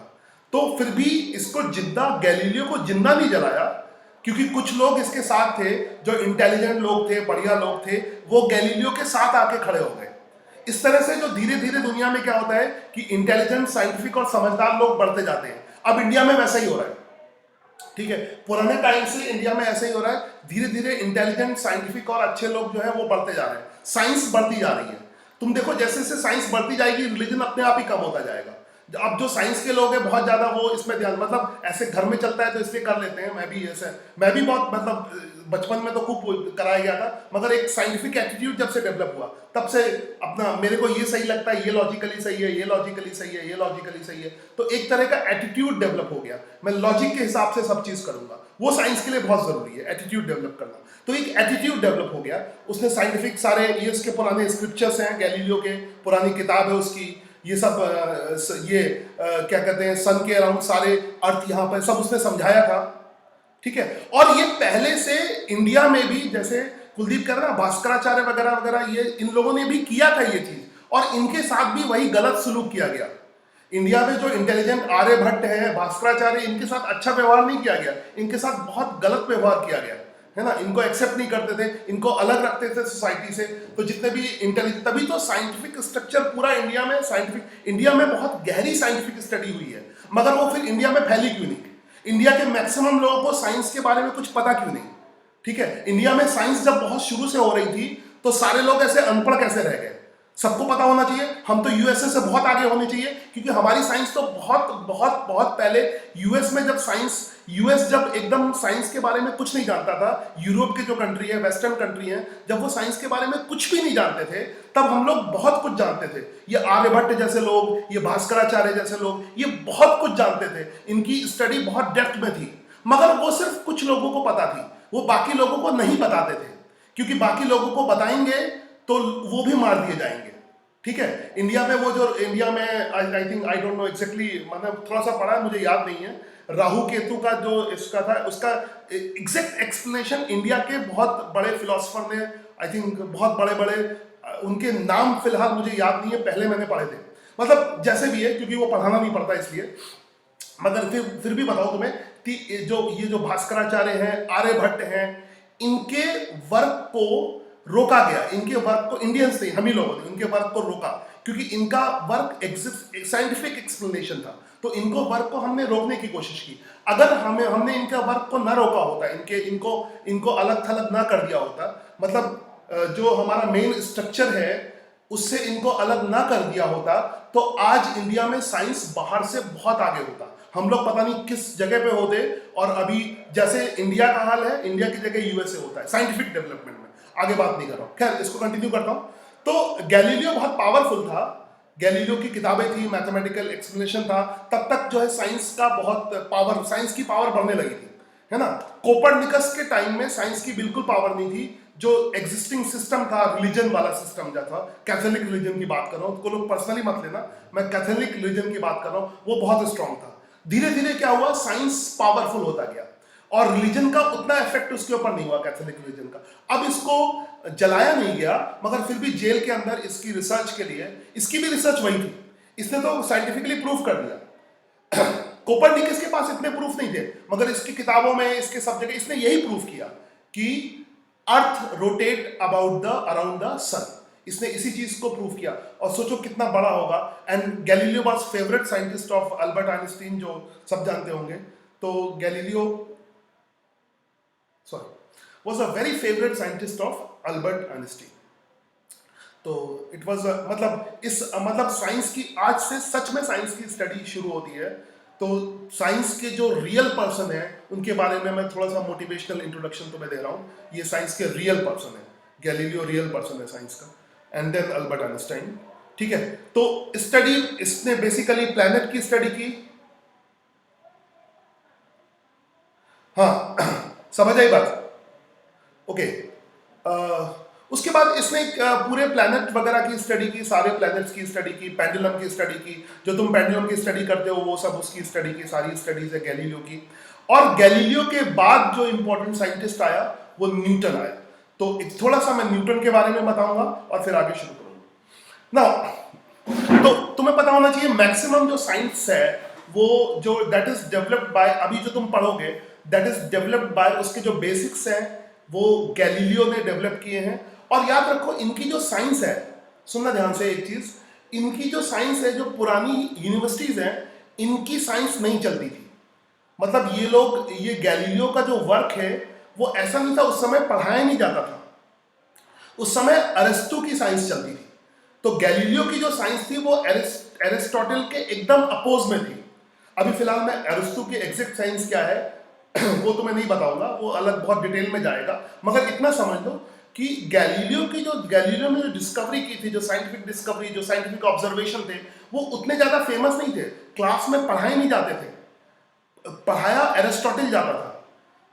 तो फिर भी इसको जिंदा, गैलीलियो को जिंदा नहीं जलाया क्योंकि कुछ लोग इसके साथ थे, जो इंटेलिजेंट लोग थे, बढ़िया लोग थे, वो गैलीलियो के साथ आके खड़े हो गए। इस तरह से जो धीरे धीरे दुनिया में क्या होता है कि इंटेलिजेंट, साइंटिफिक और समझदार लोग बढ़ते जाते हैं। अब इंडिया में वैसा ही हो रहा है, ठीक है, पुराने टाइम से इंडिया में ऐसा ही हो रहा है, धीरे धीरे इंटेलिजेंट, साइंटिफिक और अच्छे लोग जो है वो बढ़ते जा रहे हैं, साइंस बढ़ती जा रही है। तुम देखो जैसे जैसे साइंस बढ़ती जाएगी रिलीजन अपने आप ही कम होता जाएगा। अब जो साइंस के लोग हैं बहुत ज्यादा वो इसमें ध्यान, मतलब ऐसे घर में चलता है तो इसलिए कर लेते हैं। मैं भी बहुत मतलब बचपन में तो खूब कराया गया था, मगर एक साइंटिफिक एटीट्यूड जब से डेवलप हुआ तब से अपना मेरे को ये सही लगता है, ये लॉजिकली सही है, ये लॉजिकली सही है, ये लॉजिकली सही है, तो एक तरह का एटीट्यूड डेवलप हो गया। मैं लॉजिक के हिसाब से सब चीज करूंगा, वो साइंस के लिए बहुत जरूरी है एटीट्यूड डेवलप करना। तो एक एटीट्यूड डेवलप हो गया। उसने साइंटिफिक सारे ये उसके पुराने स्क्रिप्चर्स हैं, गैलीलियो के पुरानी किताब है उसकी, ये सब क्या कहते हैं, सन के अराउंड सारे अर्थ यहाँ पर सब उसने समझाया था, ठीक है। और ये पहले से इंडिया में भी, जैसे कुलदीप कह रहा ना, भास्कराचार्य वगैरह वगैरह, ये इन लोगों ने भी किया था ये चीज, और इनके साथ भी वही गलत सलूक किया गया। इंडिया में जो इंटेलिजेंट आर्यभट्ट है, भास्कराचार्य, इनके साथ अच्छा व्यवहार नहीं किया गया, इनके साथ बहुत गलत व्यवहार किया गया है ना। इनको एक्सेप्ट नहीं करते थे, इनको अलग रखते थे सोसाइटी से। तो जितने भी इंटेलिजेंट, तभी तो साइंटिफिक स्ट्रक्चर पूरा इंडिया में, इंडिया में बहुत गहरी साइंटिफिक स्टडी हुई है, मगर वो फिर इंडिया में फैली क्यों नहीं? इंडिया के मैक्सिमम लोगों को साइंस के बारे में कुछ पता क्यों नहीं? ठीक है, इंडिया में साइंस जब बहुत शुरू से हो रही थी तो सारे लोग ऐसे अनपढ़ कैसे रह गए? सबको पता होना चाहिए, हम तो यूएसए से बहुत आगे होने चाहिए, क्योंकि हमारी साइंस तो बहुत बहुत बहुत पहले यूएस में, जब साइंस, यूएस जब एकदम साइंस के बारे में कुछ नहीं जानता था, यूरोप के जो कंट्री है, वेस्टर्न कंट्री है, जब वो साइंस के बारे में कुछ भी नहीं जानते थे, तब हम लोग बहुत कुछ जानते थे। ये आर्यभट्ट जैसे लोग, ये भास्कराचार्य जैसे लोग, ये बहुत कुछ जानते थे, इनकी स्टडी बहुत डेप्थ में थी, मगर वो सिर्फ कुछ लोगों को पता थी, वो बाकी लोगों को नहीं बताते थे, क्योंकि बाकी लोगों को बताएंगे तो वो भी मार दिए जाएंगे। ठीक है, इंडिया में वो जो इंडिया में I think, I don't know exactly, मतलब थोड़ा सा पढ़ा है, मुझे याद नहीं है, राहु केतु का जो इसका था, उसका एग्जैक्ट एक्सप्लेनेशन इंडिया के बहुत बड़े फिलोसफर ने, आई थिंक बहुत बड़े बड़े, उनके नाम फिलहाल मुझे याद नहीं है, पहले मैंने पढ़े थे, मतलब जैसे भी है, क्योंकि वो पढ़ाना नहीं पड़ता इसलिए, मगर फिर भी बताओ तुम्हें कि ये जो भास्कराचार्य हैं, आर्यभट्ट हैं, इनके वर्क को रोका गया, इनके वर्क को, इंडियंस ने, हम ही लोगों ने इनके वर्क को रोका, क्योंकि इनका वर्क साइंटिफिक एक्सप्लेनेशन था, तो इनको वर्क को हमने रोकने की कोशिश की। अगर हमने इनका वर्क को ना रोका होता, इनको अलग थलग ना कर दिया होता, मतलब जो हमारा मेन स्ट्रक्चर है उससे इनको अलग ना कर दिया होता, तो आज इंडिया में साइंस बाहर से बहुत आगे होता, हम लोग पता नहीं किस जगह पे होते, और अभी जैसे इंडिया का हाल है, इंडिया की जगह यूएसए होता है साइंटिफिक डेवलपमेंट में। आगे बात नहीं कर रहा हूं, खैर इसको कंटिन्यू करता हूं। तो गैलीलियो बहुत पावरफुल था, गैलीलियो की किताबें थी, मैथमेटिकल एक्सप्लेनेशन था, तब तक जो है साइंस का बहुत पावर, साइंस की पावर बढ़ने लगी थी, है ना। कोपरनिकस के टाइम में साइंस की बिल्कुल पावर नहीं थी, जो एग्जिस्टिंग सिस्टम था, रिलीजन वाला सिस्टम जो था, कैथोलिक रिलीजन की बात कर रहा हूं, उसको लोग पर्सनली मत लेना, मैं कैथोलिक रिलीजन की बात कर रहा हूं, वो बहुत स्ट्रांग था। धीरे धीरे क्या हुआ, साइंस पावरफुल होता गया, और रिलीजन का उतना इफेक्ट उसके ऊपर नहीं हुआ, कैथोलिक रिलीजन का। अब इसको जलाया नहीं गया, मगर फिर भी जेल के अंदर इसकी रिसर्च के लिए, इसकी भी रिसर्च वही थी, इसने तो साइंटिफिकली प्रूफ कर दिया। कोपरनिकस के पास इतने प्रूफ नहीं थे, मगर इसकी किताबों में, इसके सब जगह इसने यही प्रूफ किया कि अर्थ रोटेट अराउंड द सन। इसने इसी चीज को प्रूव किया, और सोचो कितना बड़ा होगा। And Galileo was favourite scientist of Albert Einstein, जो सब जानते होंगे। तो Galileo sorry was a very favourite scientist of Albert Einstein. तो इट वाज मतलब साइंस की, आज से सच में साइंस की स्टडी शुरू होती है। तो साइंस के जो रियल पर्सन है उनके बारे में मैं थोड़ा सा मोटिवेशनल इंट्रोडक्शन तो मैं दे रहा हूँ। ये साइंस के रियल पर्सन है, गैलीलियो रियल पर्सन है साइंस का, एंड देन अल्बर्ट आइंस्टाइन। ठीक है, तो स्टडी इसने बेसिकली प्लैनेट की स्टडी की। हाँ समझ आई बात? ओके। उसके बाद इसने पूरे प्लैनेट वगैरह की स्टडी की, सारे प्लैनेट्स की स्टडी की, पेंडुलम की स्टडी की। जो तुम पेंडुलम की स्टडी करते हो वो सब उसकी स्टडी की, सारी स्टडीज है गैलीलियो की। और गैलीलियो के बाद जो इंपॉर्टेंट साइंटिस्ट आया वो न्यूटन आया। तो थोड़ा सा मैं न्यूटन के बारे में बताऊंगा और फिर आगे शुरू करूंगा ना। तो तुम्हें पता होना चाहिए मैक्सिमम जो साइंस है वो जो दैट इज डेवलप्ड बाय, अभी जो तुम पढ़ोगे दैट इज डेवलप्ड बाय, उसके जो बेसिक्स हैं वो गैलीलियो ने डेवलप किए हैं। और याद रखो इनकी जो साइंस है, सुनना ध्यान से एक चीज, इनकी जो साइंस है, जो पुरानी यूनिवर्सिटीज हैं इनकी साइंस नहीं चलती थी। मतलब ये लोग, ये गैलीलियो का जो वर्क है वो ऐसा नहीं था, उस समय पढ़ाया नहीं जाता था। उस समय अरिस्टो की साइंस चलती थी। तो गैलीलियो की जो साइंस थी वो एरिस्टोटल के एकदम अपोज में थी। अभी फिलहाल मैं अरिस्टो की एग्जैक्ट साइंस क्या है वो तो मैं नहीं बताऊंगा, वो अलग बहुत डिटेल में जाएगा। मगर इतना समझ लो कि गैलीलियो ने जो डिस्कवरी की थी, जो साइंटिफिक डिस्कवरी, जो साइंटिफिक ऑब्जर्वेशन थे, वो उतने ज्यादा फेमस नहीं थे, क्लास में पढ़ाए नहीं जाते थे, पढ़ाया एरिस्टोटल जाता था।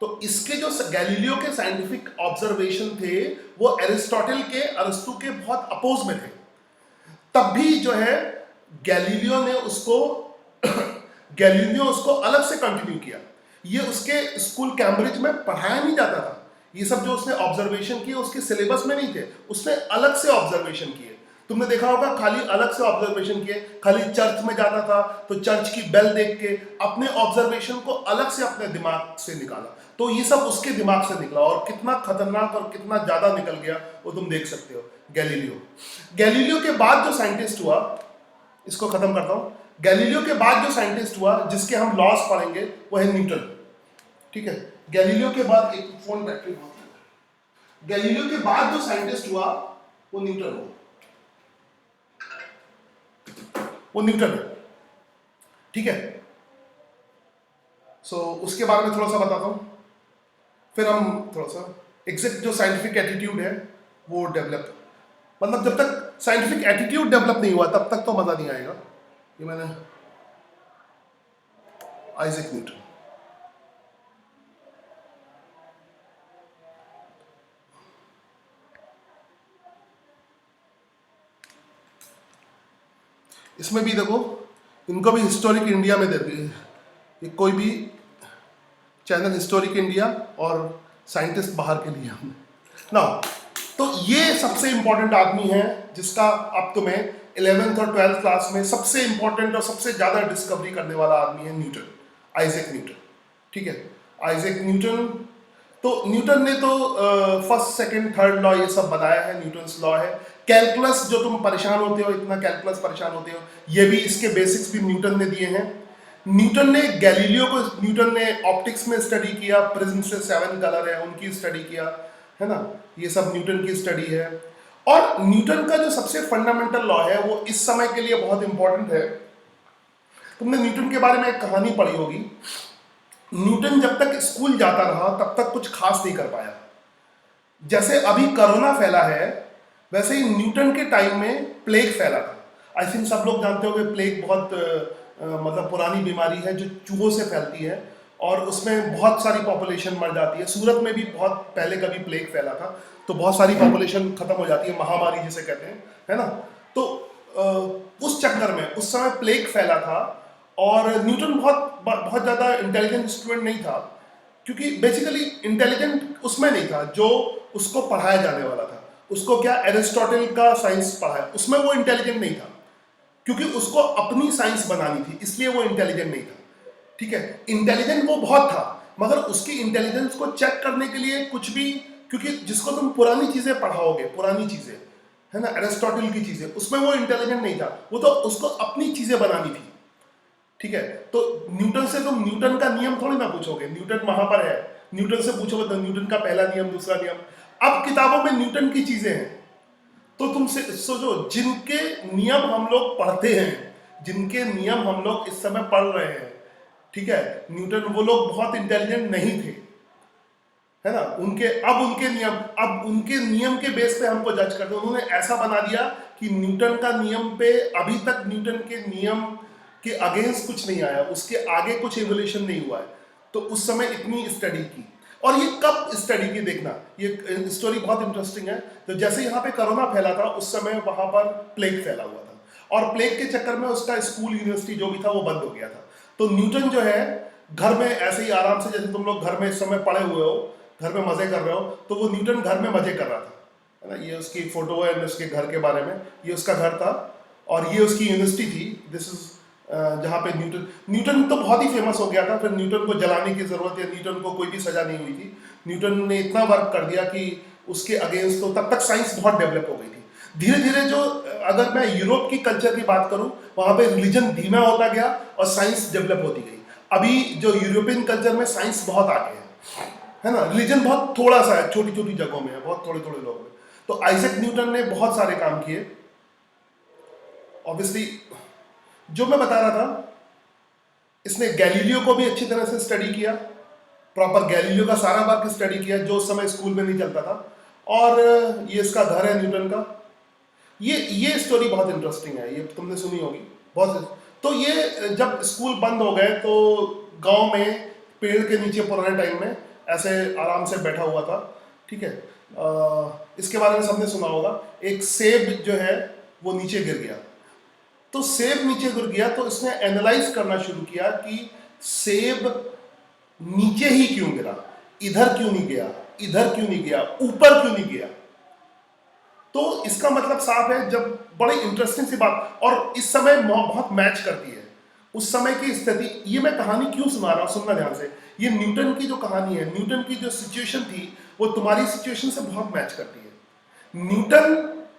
तो इसके जो गैलीलियो के साइंटिफिक ऑब्जर्वेशन थे वो एरिस्टोटल के, अरिस्टो के बहुत अपोज में थे। तब भी जो है गैलीलियो ने उसको गैलीलियो उसको अलग से कंटिन्यू किया। ये उसके स्कूल कैम्ब्रिज में पढ़ाया नहीं जाता था। ये सब जो उसने ऑब्जर्वेशन किए उसके सिलेबस में नहीं थे, उसने अलग से ऑब्जर्वेशन किए। तुमने देखा होगा खाली अलग से ऑब्जर्वेशन किए, खाली चर्च में जाता था तो चर्च की बेल देख के अपने ऑब्जर्वेशन को अलग से अपने दिमाग से निकाला। तो ये सब उसके दिमाग से निकला, और कितना खतरनाक और कितना ज्यादा निकल गया वो तुम देख सकते हो। गैलीलियो के बाद जो साइंटिस्ट हुआ, इसको खत्म करता हूं, गैलीलियो के बाद जो साइंटिस्ट हुआ जिसके हम लॉस पढ़ेंगे वो है न्यूटन। ठीक है, गैलीलियो के बाद, एक फोन बैटरी बहुत है, गैलीलियो के बाद जो साइंटिस्ट हुआ वो न्यूटन हुआ, वो न्यूटन है। ठीक है, सो उसके बारे में थोड़ा सा बताता हूं, फिर हम थोड़ा सा एग्जैक्ट जो साइंटिफिक एटीट्यूड है वो डेवलप, मतलब जब तक साइंटिफिक एटीट्यूड डेवलप नहीं हुआ तब तक तो मजा नहीं आएगा। ये मैंने आइजैक न्यूटन, इसमें भी देखो इनको भी हिस्टोरिक इंडिया में दे दिए, ये कोई भी चैनल हिस्टोरिक इंडिया और साइंटिस्ट बाहर के लिए हमने ना। तो ये सबसे इंपॉर्टेंट आदमी है जिसका अब तुम्हें 11th और 12th क्लास में सबसे इंपॉर्टेंट और सबसे ज्यादा डिस्कवरी करने वाला आदमी है न्यूटन, आइजैक न्यूटन। ठीक है, आइजैक न्यूटन। तो न्यूटन ने तो फर्स्ट सेकंड थर्ड लॉ ये सब बनाया है, न्यूटन्स लॉ है। कैलकुलस जो तुम परेशान होते हो, इतना कैलकुलस परेशान होते हो, ये भी इसके बेसिक्स भी न्यूटन ने दिए हैं। न्यूटन ने गैलीलियो को, न्यूटन ने ऑप्टिक्स में स्टडी किया, प्रिज्म से 7 कलर है उनकी स्टडी किया, है ना, ये सब न्यूटन की स्टडी है। और न्यूटन का जो सबसे फंडामेंटल लॉ है वो इस समय के लिए बहुत इंपॉर्टेंट है। तुमने न्यूटन के बारे में एक कहानी पढ़ी होगी। न्यूटन जब तक स्कूल जाता रहा तब तक कुछ खास नहीं कर पाया। जैसे अभी कोरोना फैला है वैसे ही न्यूटन के टाइम में प्लेग फैला था। आई थिंक सब लोग जानते होंगे प्लेग बहुत मतलब पुरानी बीमारी है जो चूहों से फैलती है और उसमें बहुत सारी पॉपुलेशन मर जाती है। सूरत में भी बहुत पहले कभी प्लेग फैला था तो बहुत सारी पॉपुलेशन खत्म हो जाती है, महामारी जिसे कहते हैं, है ना। तो उस चक्कर में उस समय प्लेग फैला था और न्यूटन बहुत ज़्यादा इंटेलिजेंट स्टूडेंट नहीं था, क्योंकि बेसिकली इंटेलिजेंट उसमें नहीं था जो उसको पढ़ाया जाने वाला था। उसको क्या एरिस्टोटल का साइंस पढ़ाया, उसमें वो इंटेलिजेंट नहीं था क्योंकि उसको अपनी साइंस बनानी थी, इसलिए वो इंटेलिजेंट नहीं था। ठीक है, इंटेलिजेंट वो बहुत था मगर उसकी इंटेलिजेंस को चेक करने के लिए कुछ भी, क्योंकि जिसको तुम पुरानी चीज़ें पढ़ाओगे, पुरानी चीज़ें है ना, एरिस्टोटल की चीजें, उसमें वो इंटेलिजेंट नहीं था, वो तो उसको अपनी चीजें बनानी थी। ठीक है, तो न्यूटन से तुम न्यूटन का नियम थोड़ी ना पूछोगे, न्यूटन वहां पर है, न्यूटन से पूछोगे तो न्यूटन का पहला नियम, दूसरा नियम। अब किताबों में न्यूटन की चीजें हैं, तो तुम से सोचो, जिनके नियम हम लोग पढ़ते हैं, जिनके नियम हम लोग इस समय पढ़ रहे हैं, ठीक है, न्यूटन, वो लोग बहुत इंटेलिजेंट नहीं थे, है ना, अब उनके नियम के बेस पे हमको जज करते हैं। उन्होंने ऐसा बना दिया कि न्यूटन का नियम पे अभी तक न्यूटन के नियम के अगेंस्ट कुछ नहीं आया, उसके आगे कुछ एवोल्यूशन नहीं हुआ है। तो उस समय इतनी स्टडी की, और ये कब स्टडी की, देखना ये स्टोरी बहुत इंटरेस्टिंग है। तो जैसे यहाँ पे कोरोना फैला था, उस समय वहां पर प्लेग फैला हुआ था, और प्लेग के चक्कर में उसका स्कूल यूनिवर्सिटी जो भी था वो बंद हो गया था। तो न्यूटन जो है घर में ऐसे ही आराम से, जैसे तुम लोग घर में इस समय पड़े हुए हो, घर में मजे कर रहे हो, तो वो न्यूटन घर में मजे कर रहा था, है ना। ये उसकी फोटो है उसके घर के बारे में, ये उसका घर था और ये उसकी यूनिवर्सिटी थी। दिस इज जहाँ पे न्यूटन तो बहुत ही फेमस हो गया था, फिर न्यूटन को जलाने की जरूरत है, न्यूटन को कोई भी सजा नहीं हुई थी। न्यूटन ने इतना वर्क कर दिया कि उसके अगेंस्ट, तो तब तक साइंस बहुत डेवलप हो गई थी। धीरे धीरे जो, अगर मैं यूरोप की कल्चर की बात करूं, वहां पे रिलीजन धीमा होता गया और साइंस डेवलप होती गई। अभी जो यूरोपियन कल्चर में साइंस बहुत आगे है ना, रिलीजन बहुत थोड़ा सा है, छोटी छोटी जगहों में है, बहुत थोड़े थोड़े लोग में। तो आइजैक न्यूटन ने बहुत सारे काम किए। ऑब्वियसली जो मैं बता रहा था, इसने गैलीलियो को भी अच्छी तरह से स्टडी किया, प्रॉपर गैलीलियो का सारा वर्क स्टडी किया, जो उस समय स्कूल में नहीं चलता था। और ये इसका घर है न्यूटन का। ये स्टोरी बहुत इंटरेस्टिंग है, ये तुमने सुनी होगी बहुत। तो ये जब स्कूल बंद हो गए, तो गांव में पेड़ के नीचे पुराने टाइम में ऐसे आराम से बैठा हुआ था, ठीक है। इसके बारे में सबने सुना होगा, एक सेब जो है वो नीचे गिर गया। तो सेब नीचे गिर गया, तो इसने एनालाइज करना शुरू किया कि सेब नीचे ही क्यों गिरा, इधर क्यों नहीं गया, इधर क्यों नहीं गया, ऊपर क्यों नहीं गया। तो इसका मतलब साफ है, जब बड़ी इंटरेस्टिंग सी बात, और इस समय बहुत मैच करती है उस समय की स्थिति। ये मैं कहानी क्यों सुना रहा हूं, सुनना ध्यान से। ये न्यूटन की जो कहानी है, न्यूटन की जो सिचुएशन थी, वो तुम्हारी सिचुएशन से बहुत मैच करती है। न्यूटन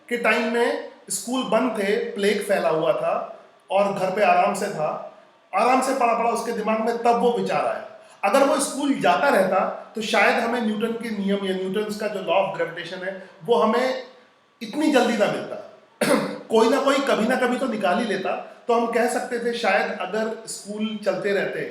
के टाइम में स्कूल बंद थे, प्लेग फैला हुआ था, और घर पे आराम से था, आराम से पढ़ा पढ़ा उसके दिमाग में, तब वो विचार आया। अगर वो स्कूल जाता रहता, तो शायद हमें न्यूटन के नियम या न्यूटन का जो लॉ ऑफ ग्रेविटेशन है, वो हमें इतनी जल्दी ना मिलता। कोई ना कोई कभी ना कभी तो निकाल ही लेता। तो हम कह सकते थे शायद, अगर स्कूल चलते रहते,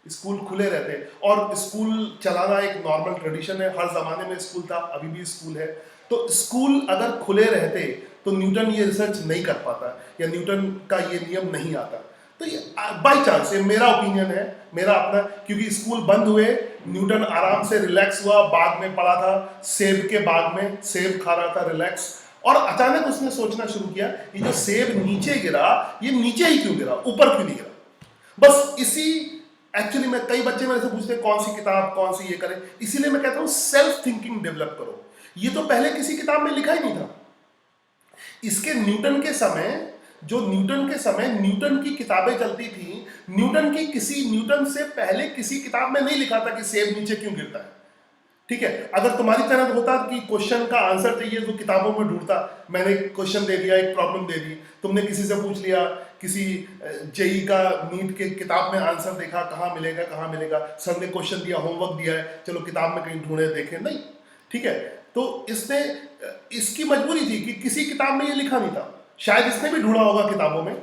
स्कूल खुले रहते, और स्कूल चलाना एक नॉर्मल ट्रेडिशन है, हर जमाने में स्कूल था, अभी भी स्कूल है। तो स्कूल अगर खुले रहते, तो न्यूटन ये रिसर्च नहीं कर पाता, या न्यूटन का ये नियम नहीं आता। तो ये बाई चांस, ये मेरा ओपिनियन है, मेरा अपना, क्योंकि स्कूल बंद हुए, न्यूटन आराम से रिलैक्स हुआ, बाग में पड़ा था, सेब के बाग में सेब खा रहा था रिलैक्स, और अचानक उसने सोचना शुरू किया, ये जो सेब नीचे गिरा, ये नीचे ही क्यों गिरा, ऊपर क्यों नहीं गिरा। बस इसी, एक्चुअली मैं, कई बच्चे मेरे से पूछते हैं कौन सी किताब, कौन सी ये करें, इसीलिए मैं कहता हूं सेल्फ थिंकिंग डेवलप करो। ये तो पहले किसी किताब में लिखा ही नहीं था। इसके न्यूटन के समय, जो न्यूटन के समय न्यूटन की किताबें चलती थी, न्यूटन से पहले किसी किताब में नहीं लिखा था कि सेब नीचे क्यों गिरता है। ठीक है, अगर तुम्हारी तरह होता कि क्वेश्चन का आंसर चाहिए तो किताबों में ढूंढता, मैंने क्वेश्चन दे दिया, एक प्रॉब्लम दे दी, तुमने किसी से पूछ लिया, किसी जेई का नीट के किताब में आंसर देखा, कहाँ मिलेगा कहाँ मिलेगा, सर ने क्वेश्चन दिया, होमवर्क दिया है, चलो किताब में कहीं ढूंढे देखें, नहीं। ठीक है, तो इसने, इसकी मजबूरी थी कि किसी किताब में ये लिखा नहीं था। शायद इसने भी ढूंढा होगा किताबों में,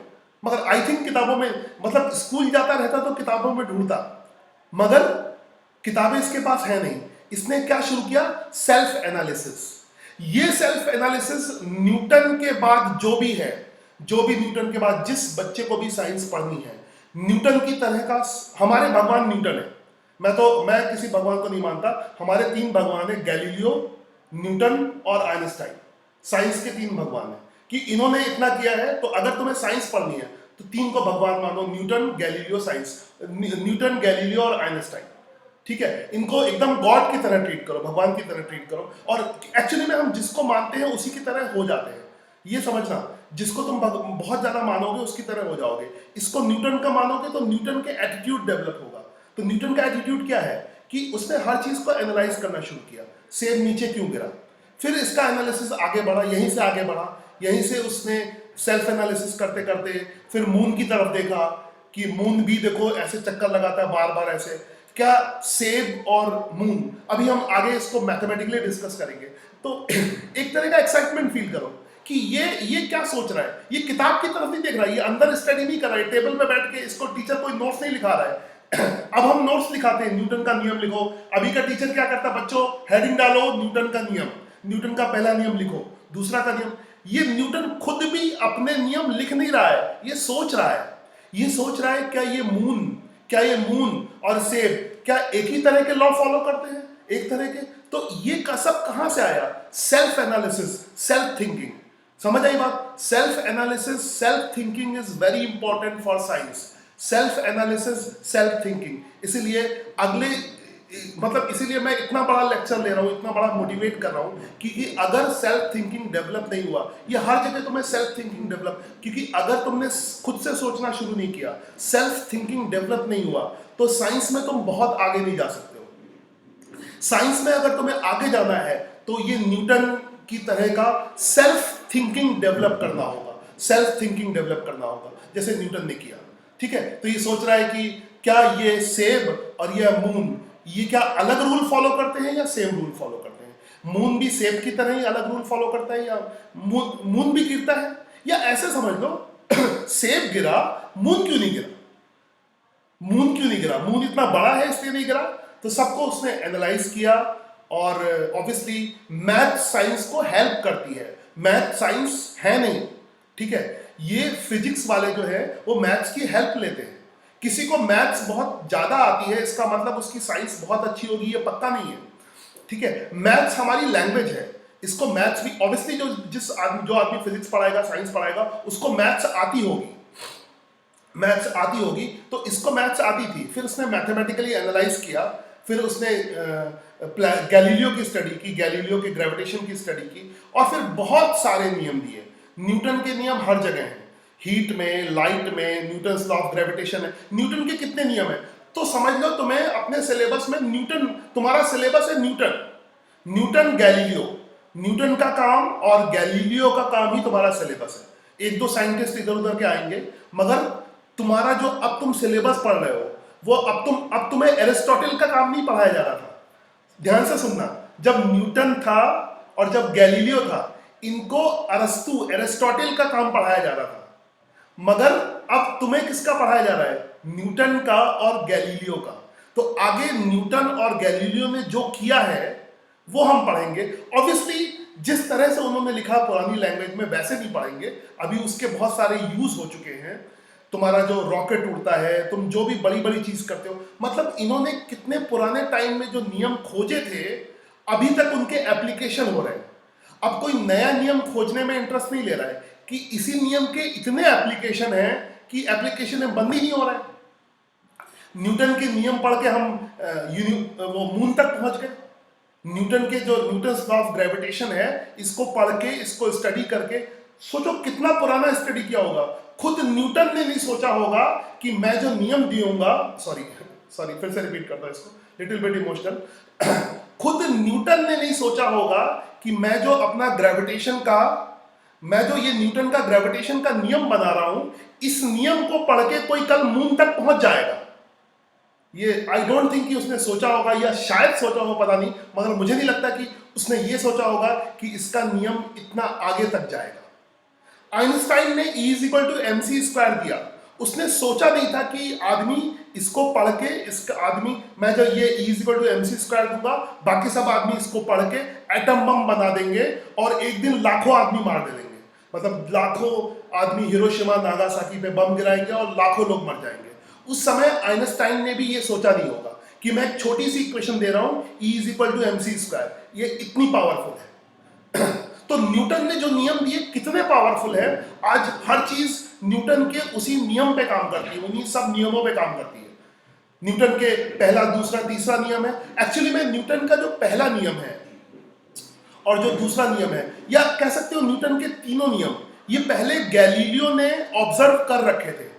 मगर आई थिंक किताबों में, मतलब स्कूल जाता रहता तो किताबों में ढूंढता, मगर किताबें इसके पास है नहीं। इसने क्या शुरू किया, सेल्फ एनालिसिस। ये सेल्फ एनालिसिस न्यूटन के बाद जो भी है, जो भी न्यूटन के बाद जिस बच्चे को भी साइंस पढ़नी है, न्यूटन की तरह का, हमारे भगवान न्यूटन है। मैं किसी भगवान को नहीं मानता, हमारे 3 भगवान है, गैलीलियो, न्यूटन और आइंस्टाइन। साइंस के 3 भगवान है, कि इन्होंने इतना किया है। तो अगर तुम्हें साइंस पढ़नी है तो 3 को भगवान मानो, न्यूटन, गैलीलियो, न्यूटन, गैलीलियो और आइंस्टाइन। ठीक है, इनको एकदम गॉड की तरह ट्रीट करो, भगवान की तरह ट्रीट करो, और एक्चुअली में हम जिसको मानते हैं उसी की तरह हो जाते हैं। ये समझना, जिसको तुम बहुत ज्यादा मानोगे उसकी तरह हो जाओगे। इसको न्यूटन का मानोगे तो न्यूटन के एटीट्यूड डेवलप होगा। तो न्यूटन का एटीट्यूड क्या है कि उसने हर चीज को एनालाइज करना शुरू किया, सेब नीचे क्यों गिरा, फिर इसका एनालिसिस आगे बढ़ा, यहीं से आगे बढ़ा, यहीं से उसने सेल्फ एनालिसिस करते करते फिर मून की तरफ देखा कि मून भी देखो ऐसे चक्कर लगाता है बार बार ऐसे। क्या सेब और मून, अभी हम आगे इसको मैथमेटिकली डिस्कस करेंगे, तो एक तरह का एक्साइटमेंट फील करो कि ये क्या सोच रहा है, ये किताब की तरफ नहीं देख रहा है, ये अंदर स्टडी नहीं कर रहा है, टेबल पे बैठ के इसको टीचर कोई नोट्स नहीं लिखा रहा है। अब हम नोट्स लिखाते हैं, न्यूटन का नियम लिखो। अभी का टीचर क्या करता है, बच्चों हेडिंग डालो न्यूटन का नियम, न्यूटन का पहला नियम लिखो, दूसरा का नियम। ये न्यूटन खुद भी अपने नियम लिख नहीं रहा है, ये सोच रहा है। ये सोच रहा है क्या ये मून और सेब क्या एक ही तरह के लॉ फॉलो करते हैं, एक तरह के। तो ये का सब कहां से आया, सेल्फ एनालिसिस, सेल्फ थिंकिंग। समझ आई बात? Self analysis, self thinking is very important for science. Self analysis, self thinking. इसीलिए इसीलिए मैं इतना बड़ा लेक्चर ले रहा हूं, इतना बड़ा मोटिवेट कर रहा हूं, क्योंकि अगर सेल्फ थिंकिंग डेवलप नहीं हुआ, ये हर जगह तुम्हें सेल्फ थिंकिंग डेवलप, क्योंकि अगर तुमने खुद से सोचना शुरू नहीं किया, सेल्फ थिंकिंग डेवलप नहीं हुआ, तो साइंस में तुम बहुत आगे नहीं जा सकते हो। साइंस में अगर तुम्हें आगे जाना है तो ये न्यूटन की तरह का सेल्फ थिंकिंग डेवलप करना होगा, सेल्फ थिंकिंग डेवलप करना होगा, जैसे न्यूटन ने किया। ठीक है, तो ये सोच रहा है कि क्या ये सेब और ये मून, ये क्या अलग रूल फॉलो करते हैं या सेम रूल फॉलो करते हैं? मून भी सेब की तरह ही अलग रूल फॉलो करता है, या मून भी गिरता है? या ऐसे समझ लो सेब गिरा, मून क्यों नहीं गिरा? मून क्यों नहीं गिरा? मून इतना बड़ा है इसलिए नहीं गिरा। तो सबको उसने एनालाइज किया, और ऑब्वियसली मैथ साइंस को हेल्प करती है, मैथ साइंस है नहीं, ठीक है। ये फिजिक्स वाले जो है वो मैथ्स की हेल्प लेते हैं। किसी को मैथ्स बहुत ज्यादा आती है इसका मतलब उसकी साइंस बहुत अच्छी होगी, ये पक्का नहीं है, ठीक है। मैथ्स हमारी लैंग्वेज है, इसको मैथ्स भी ऑब्वियसली जो आदमी फिजिक्स पढ़ाएगा, साइंस पढ़ाएगा, उसको मैथ्स आती होगी, मैथ्स आती होगी। तो इसको मैथ्स आती थी, फिर उसने मैथमेटिकली एनालाइज किया, फिर उसने गैलीलियो की स्टडी की, गैलीलियो के ग्रेविटेशन की स्टडी की, और फिर बहुत सारे नियम दिए। न्यूटन के नियम हर जगह हैं, हीट में, लाइट में, न्यूटन लॉ ऑफ ग्रेविटेशन है। न्यूटन के कितने नियम हैं? तो समझ लो तुम्हें अपने सिलेबस में न्यूटन, तुम्हारा सिलेबस है न्यूटन गैलीलियो, न्यूटन का काम और गैलीलियो का काम ही तुम्हारा सिलेबस है। एक दो साइंटिस्ट इधर उधर के आएंगे, मगर तुम्हारा जो अब तुम सिलेबस पढ़ रहे हो वो अब तुम्हें एरिस्टोटल का काम नहीं पढ़ाया जा रहा था। ध्यान से सुनना, जब न्यूटन था और जब गैलीलियो था, इनको एरिस्टोटल का काम पढ़ाया जा रहा था, मगर अब तुम्हें किसका पढ़ाया जा रहा है? न्यूटन का और गैलीलियो का। तो आगे न्यूटन और गैलीलियो ने जो किया है वो हम पढ़ेंगे। ऑब्वियसली जिस तरह से उन्होंने लिखा पुरानी लैंग्वेज में वैसे नहीं पढ़ेंगे, अभी उसके बहुत सारे यूज हो चुके हैं। तुम्हारा जो रॉकेट उड़ता है, तुम जो भी बड़ी बड़ी चीज करते हो, मतलब इन्होंने कितने पुराने टाइम में जो नियम खोजे थे अभी तक उनके एप्लीकेशन हो रहे हैं। अब कोई नया नियम खोजने में इंटरेस्ट नहीं ले रहा है कि इसी नियम के इतने एप्लीकेशन हैं कि एप्लीकेशन में बंद ही नहीं हो रहा है। न्यूटन के नियम पढ़ के हम वो मून तक पहुंच गए। न्यूटन के जो न्यूटन लॉ ऑफ ग्रेविटेशन है, इसको पढ़ के, इसको स्टडी करके, सोचो कितना पुराना स्टडी किया होगा। खुद न्यूटन ने नहीं सोचा होगा कि मैं जो नियम दूंगा, सॉरी फिर से रिपीट करता हूं इसको, लिटिल बिट इमोशनल। खुद न्यूटन ने नहीं सोचा होगा कि मैं जो अपना ग्रेविटेशन का, मैं जो ये न्यूटन का ग्रेविटेशन का नियम बना रहा हूं, इस नियम को पढ़ के कोई कल मून तक पहुंच जाएगा। ये आई डोंट थिंक कि उसने सोचा होगा, या शायद सोचा हो, पता नहीं, मगर मुझे नहीं लगता कि उसने ये सोचा होगा कि इसका नियम इतना आगे तक जाएगा। आइंस्टाइन ने E = mc² दिया, उसने सोचा नहीं था कि आदमी इसको पढ़ के, इसका आदमी, मैं जो ये E = mc² दूंगा, बाकी सब आदमी इसको पढ़ के एटम बम बना देंगे और एक दिन लाखों आदमी मार देंगे। मतलब लाखों आदमी हिरोशिमा नागासाकी पे बम गिराएंगे और लाखों लोग मर जाएंगे। उस समय आइंस्टाइन ने भी ये सोचा नहीं होगा कि मैं एक छोटी सी इक्वेशन दे रहा हूं, E = mc², ये इतनी पावरफुल है। तो न्यूटन ने जो नियम दिए कितने पावरफुल है। आज हर चीज न्यूटन के उसी नियम पे काम करती है, उन्हीं सब नियमों पे काम करती है। न्यूटन के पहला, दूसरा, तीसरा नियम है। एक्चुअली में न्यूटन का जो पहला नियम है और जो दूसरा नियम है, या कह सकते हो न्यूटन के तीनों नियम, ये पहले गैलीलियो ने ऑब्जर्व कर रखे थे।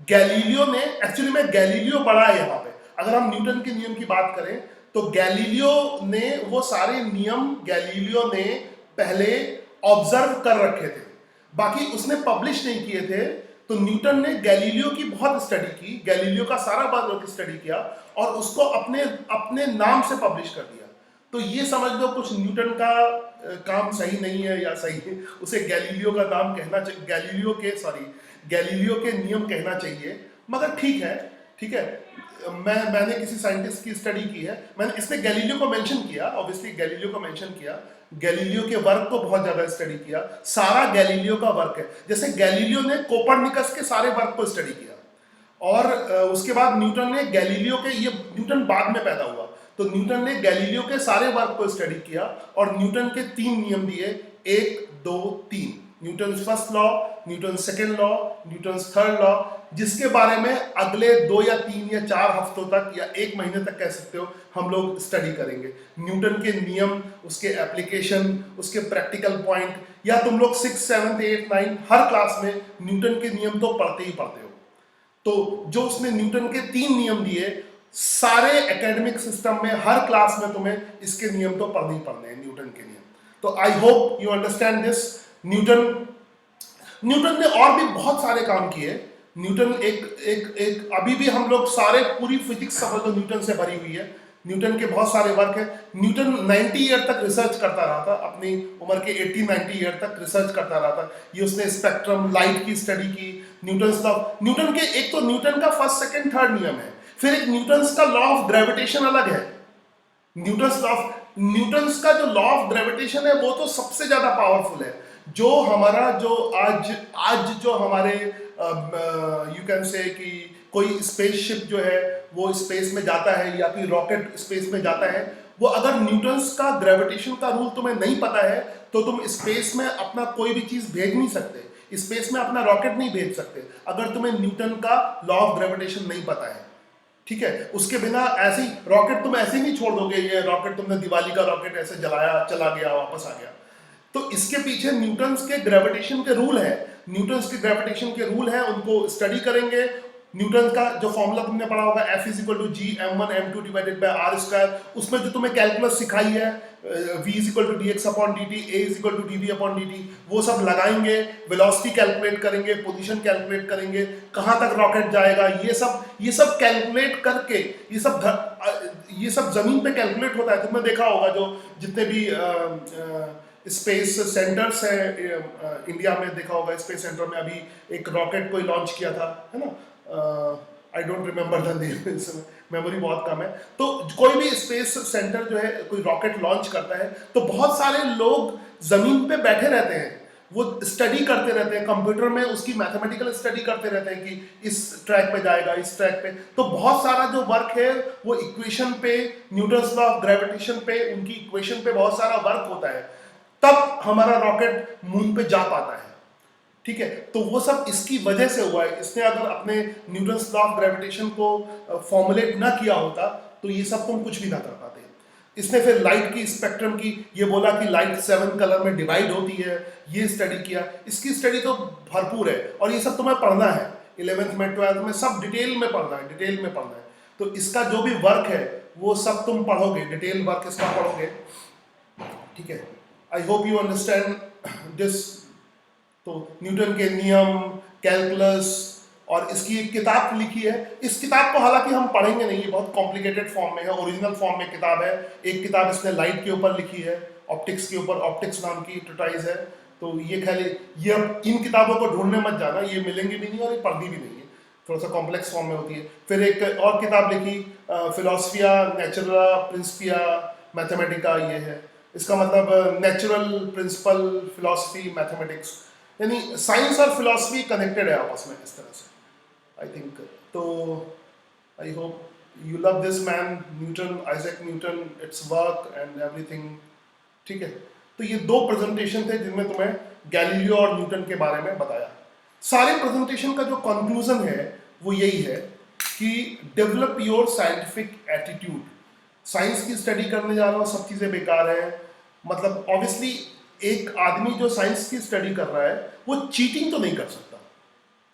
गैलीलियो ने, एक्चुअली में गैलीलियो बड़ा है यहाँ पे। अगर हम न्यूटन के नियम की बात करें तो गैलीलियो ने वो सारे नियम, गैलीलियो ने पहले ऑब्जर्व कर रखे थे। बाकी उसने पब्लिश नहीं किए थे। तो न्यूटन ने गैलीलियो की बहुत स्टडी की, गैलीलियो का सारा वर्क स्टडी किया और उसको अपने अपने नाम से पब्लिश कर दिया। तो ये समझ लो कुछ न्यूटन का काम सही नहीं है या सही है, उसे गैलीलियो का नाम कहना चाहिए, गैलीलियो के नियम कहना चाहिए। मगर ठीक है, ठीक है। मैंने किसी साइंटिस्ट की स्टडी की है, मैंने इसमें गैलीलियो को मेंशन किया, ऑब्वियसली गैलीलियो को मेंशन किया, गैलीलियो के वर्क को बहुत ज्यादा स्टडी किया, सारा गैलीलियो का वर्क है। जैसे गैलीलियो ने कोपरनिकस के सारे वर्क को स्टडी किया और उसके बाद न्यूटन ने गैलीलियो के, ये न्यूटन बाद में पैदा हुआ, तो न्यूटन ने गैलीलियो के सारे वर्क को स्टडी किया और न्यूटन के 3 नियम दिए, 1 2 3, Newton first law, Newton second law, Newton third law, जिसके बारे में अगले 2 या 3 या 4 हफ्तों तक या 1 महीने तक कह सकते हो हम लोग स्टडी करेंगे। न्यूटन के नियम, उसके एप्लीकेशन, उसके प्रैक्टिकल पॉइंट, या तुम लोग 6, 7, 8, 9 हर क्लास में न्यूटन के नियम तो पढ़ते ही पढ़ते हो। तो जो उसने न्यूटन के 3 नियम दिए, सारे एकेडमिक सिस्टम में हर क्लास में तुम्हें इसके नियम तो पढ़ने ही पढ़ने हैं, न्यूटन के नियम। तो आई hope you understand this. Newton ने और भी बहुत सारे काम किए। न्यूटन एक अभी भी हम लोग सारे पूरी फिजिक्स समझ लो न्यूटन से भरी हुई है। न्यूटन के बहुत सारे वर्क है। न्यूटन 90 ईयर तक रिसर्च करता रहा था, अपनी उम्र के 80-90 ईयर तक रिसर्च करता रहा था। ये उसने स्पेक्ट्रम, लाइट की स्टडी की, न्यूटन के एक तो न्यूटन का फर्स्ट, सेकंड, थर्ड नियम है, फिर एक न्यूटन का लॉ ऑफ ग्रेविटेशन अलग है। न्यूटन का जो लॉ ऑफ ग्रेविटेशन है वो तो सबसे ज्यादा पावरफुल है। जो हमारा जो आज जो हमारे यू कैन से कि कोई स्पेसशिप जो है वो स्पेस में जाता है या फिर रॉकेट स्पेस में जाता है, वो अगर न्यूटन्स का ग्रेविटेशन का रूल तुम्हें नहीं पता है तो तुम स्पेस में अपना कोई भी चीज भेज नहीं सकते, स्पेस में अपना रॉकेट नहीं भेज सकते अगर तुम्हें न्यूटन का लॉ ऑफ ग्रेविटेशन नहीं पता है। ठीक है, उसके बिना ऐसे ही रॉकेट तुम ऐसे ही नहीं छोड़ दोगे। ये रॉकेट तुमने दिवाली का रॉकेट ऐसे जलाया, चला गया, वापस आ गया। तो इसके पीछे न्यूटन्स के ग्रेविटेशन के रूल है, न्यूटन्स के ग्रेविटेशन के रूल है, उनको स्टडी करेंगे। न्यूटन का जो फॉर्मूला तुमने पढ़ा होगा F = G(m1m2) / r², उसमें जो तुम्हें कैलकुलस सिखाई है V = dx/dt, A = dv/dt, वो सब लगाएंगे, वेलोसिटी कैलकुलेट करेंगे, पोजीशन कैलकुलेट करेंगे, कहाँ तक रॉकेट जाएगा, ये सब कैलकुलेट करके, ये सब जमीन पे कैलकुलेट होता है। तुमने देखा होगा जो जितने भी स्पेस सेंटर्स है इंडिया में, देखा होगा स्पेस सेंटर में अभी एक रॉकेट कोई लॉन्च किया था, है ना, I don't remember the name, memory बहुत कम है। तो कोई भी स्पेस सेंटर जो है कोई रॉकेट लॉन्च करता है तो बहुत सारे लोग जमीन पे बैठे रहते हैं, वो स्टडी करते रहते हैं, कंप्यूटर में उसकी मैथमेटिकल स्टडी करते रहते हैं कि इस ट्रैक पे जाएगा, इस ट्रैक पे। तो बहुत सारा जो वर्क है वो इक्वेशन पे, न्यूटन्स लॉ ऑफ ग्रेविटेशन पे, उनकी इक्वेशन पे बहुत सारा वर्क होता है, तब हमारा रॉकेट मून पे जा पाता है। ठीक है, तो वो सब इसकी वजह से हुआ है। इसने अगर अपने न्यूटन्स लॉ ऑफ ग्रेविटेशन को फॉर्मुलेट ना किया होता तो ये सब तुम कुछ भी ना कर पाते। इसने फिर लाइट की स्पेक्ट्रम की, ये बोला कि लाइट 7 कलर में डिवाइड होती है, ये स्टडी किया। इसकी स्टडी तो भरपूर है और ये सब तुम्हें पढ़ना है 11th में 12th में, सब डिटेल में पढ़ना है, डिटेल में पढ़ना है। तो इसका जो भी वर्क है वो सब तुम पढ़ोगे, डिटेल वर्क इसका पढ़ोगे। ठीक है, आई होप यू अंडरस्टैंड दिस। तो न्यूटन के नियम, कैलकुलस, और इसकी एक किताब लिखी है। इस किताब को हालांकि हम पढ़ेंगे नहीं, ये बहुत कॉम्प्लिकेटेड फॉर्म में है, ओरिजिनल फॉर्म में किताब है। एक किताब इसने लाइट के ऊपर लिखी है, ऑप्टिक्स के ऊपर, ऑप्टिक्स नाम की ट्रिटाइज है। तो ये खाली ये इन किताबों को ढूंढने मत जाना, ये मिलेंगी भी नहीं और ये पढ़नी भी नहीं है, थोड़ा सा कॉम्प्लेक्स फॉर्म में होती है। फिर एक और किताब लिखी फिलोसफिया नेचुरला प्रिंसिपिया मैथमेटिका, ये है, इसका मतलब नेचुरल प्रिंसिपल फिलोसफी मैथमेटिक्स, यानी साइंस और फिलोसफी कनेक्टेड है आपस में इस तरह से, आई थिंक। तो आई hope you love this man Newton, Isaac Newton, it's work and everything. ठीक है, तो ये 2 प्रेजेंटेशन थे जिनमें तुम्हें गैलीलियो और न्यूटन के बारे में बताया। सारे प्रेजेंटेशन का जो कंक्लूजन है वो यही है कि develop your scientific attitude. Science की स्टडी करने जा रहा हो, सब चीज़ें बेकार है। मतलब ऑब्वियसली एक आदमी जो साइंस की स्टडी कर रहा है वो चीटिंग तो नहीं कर सकता,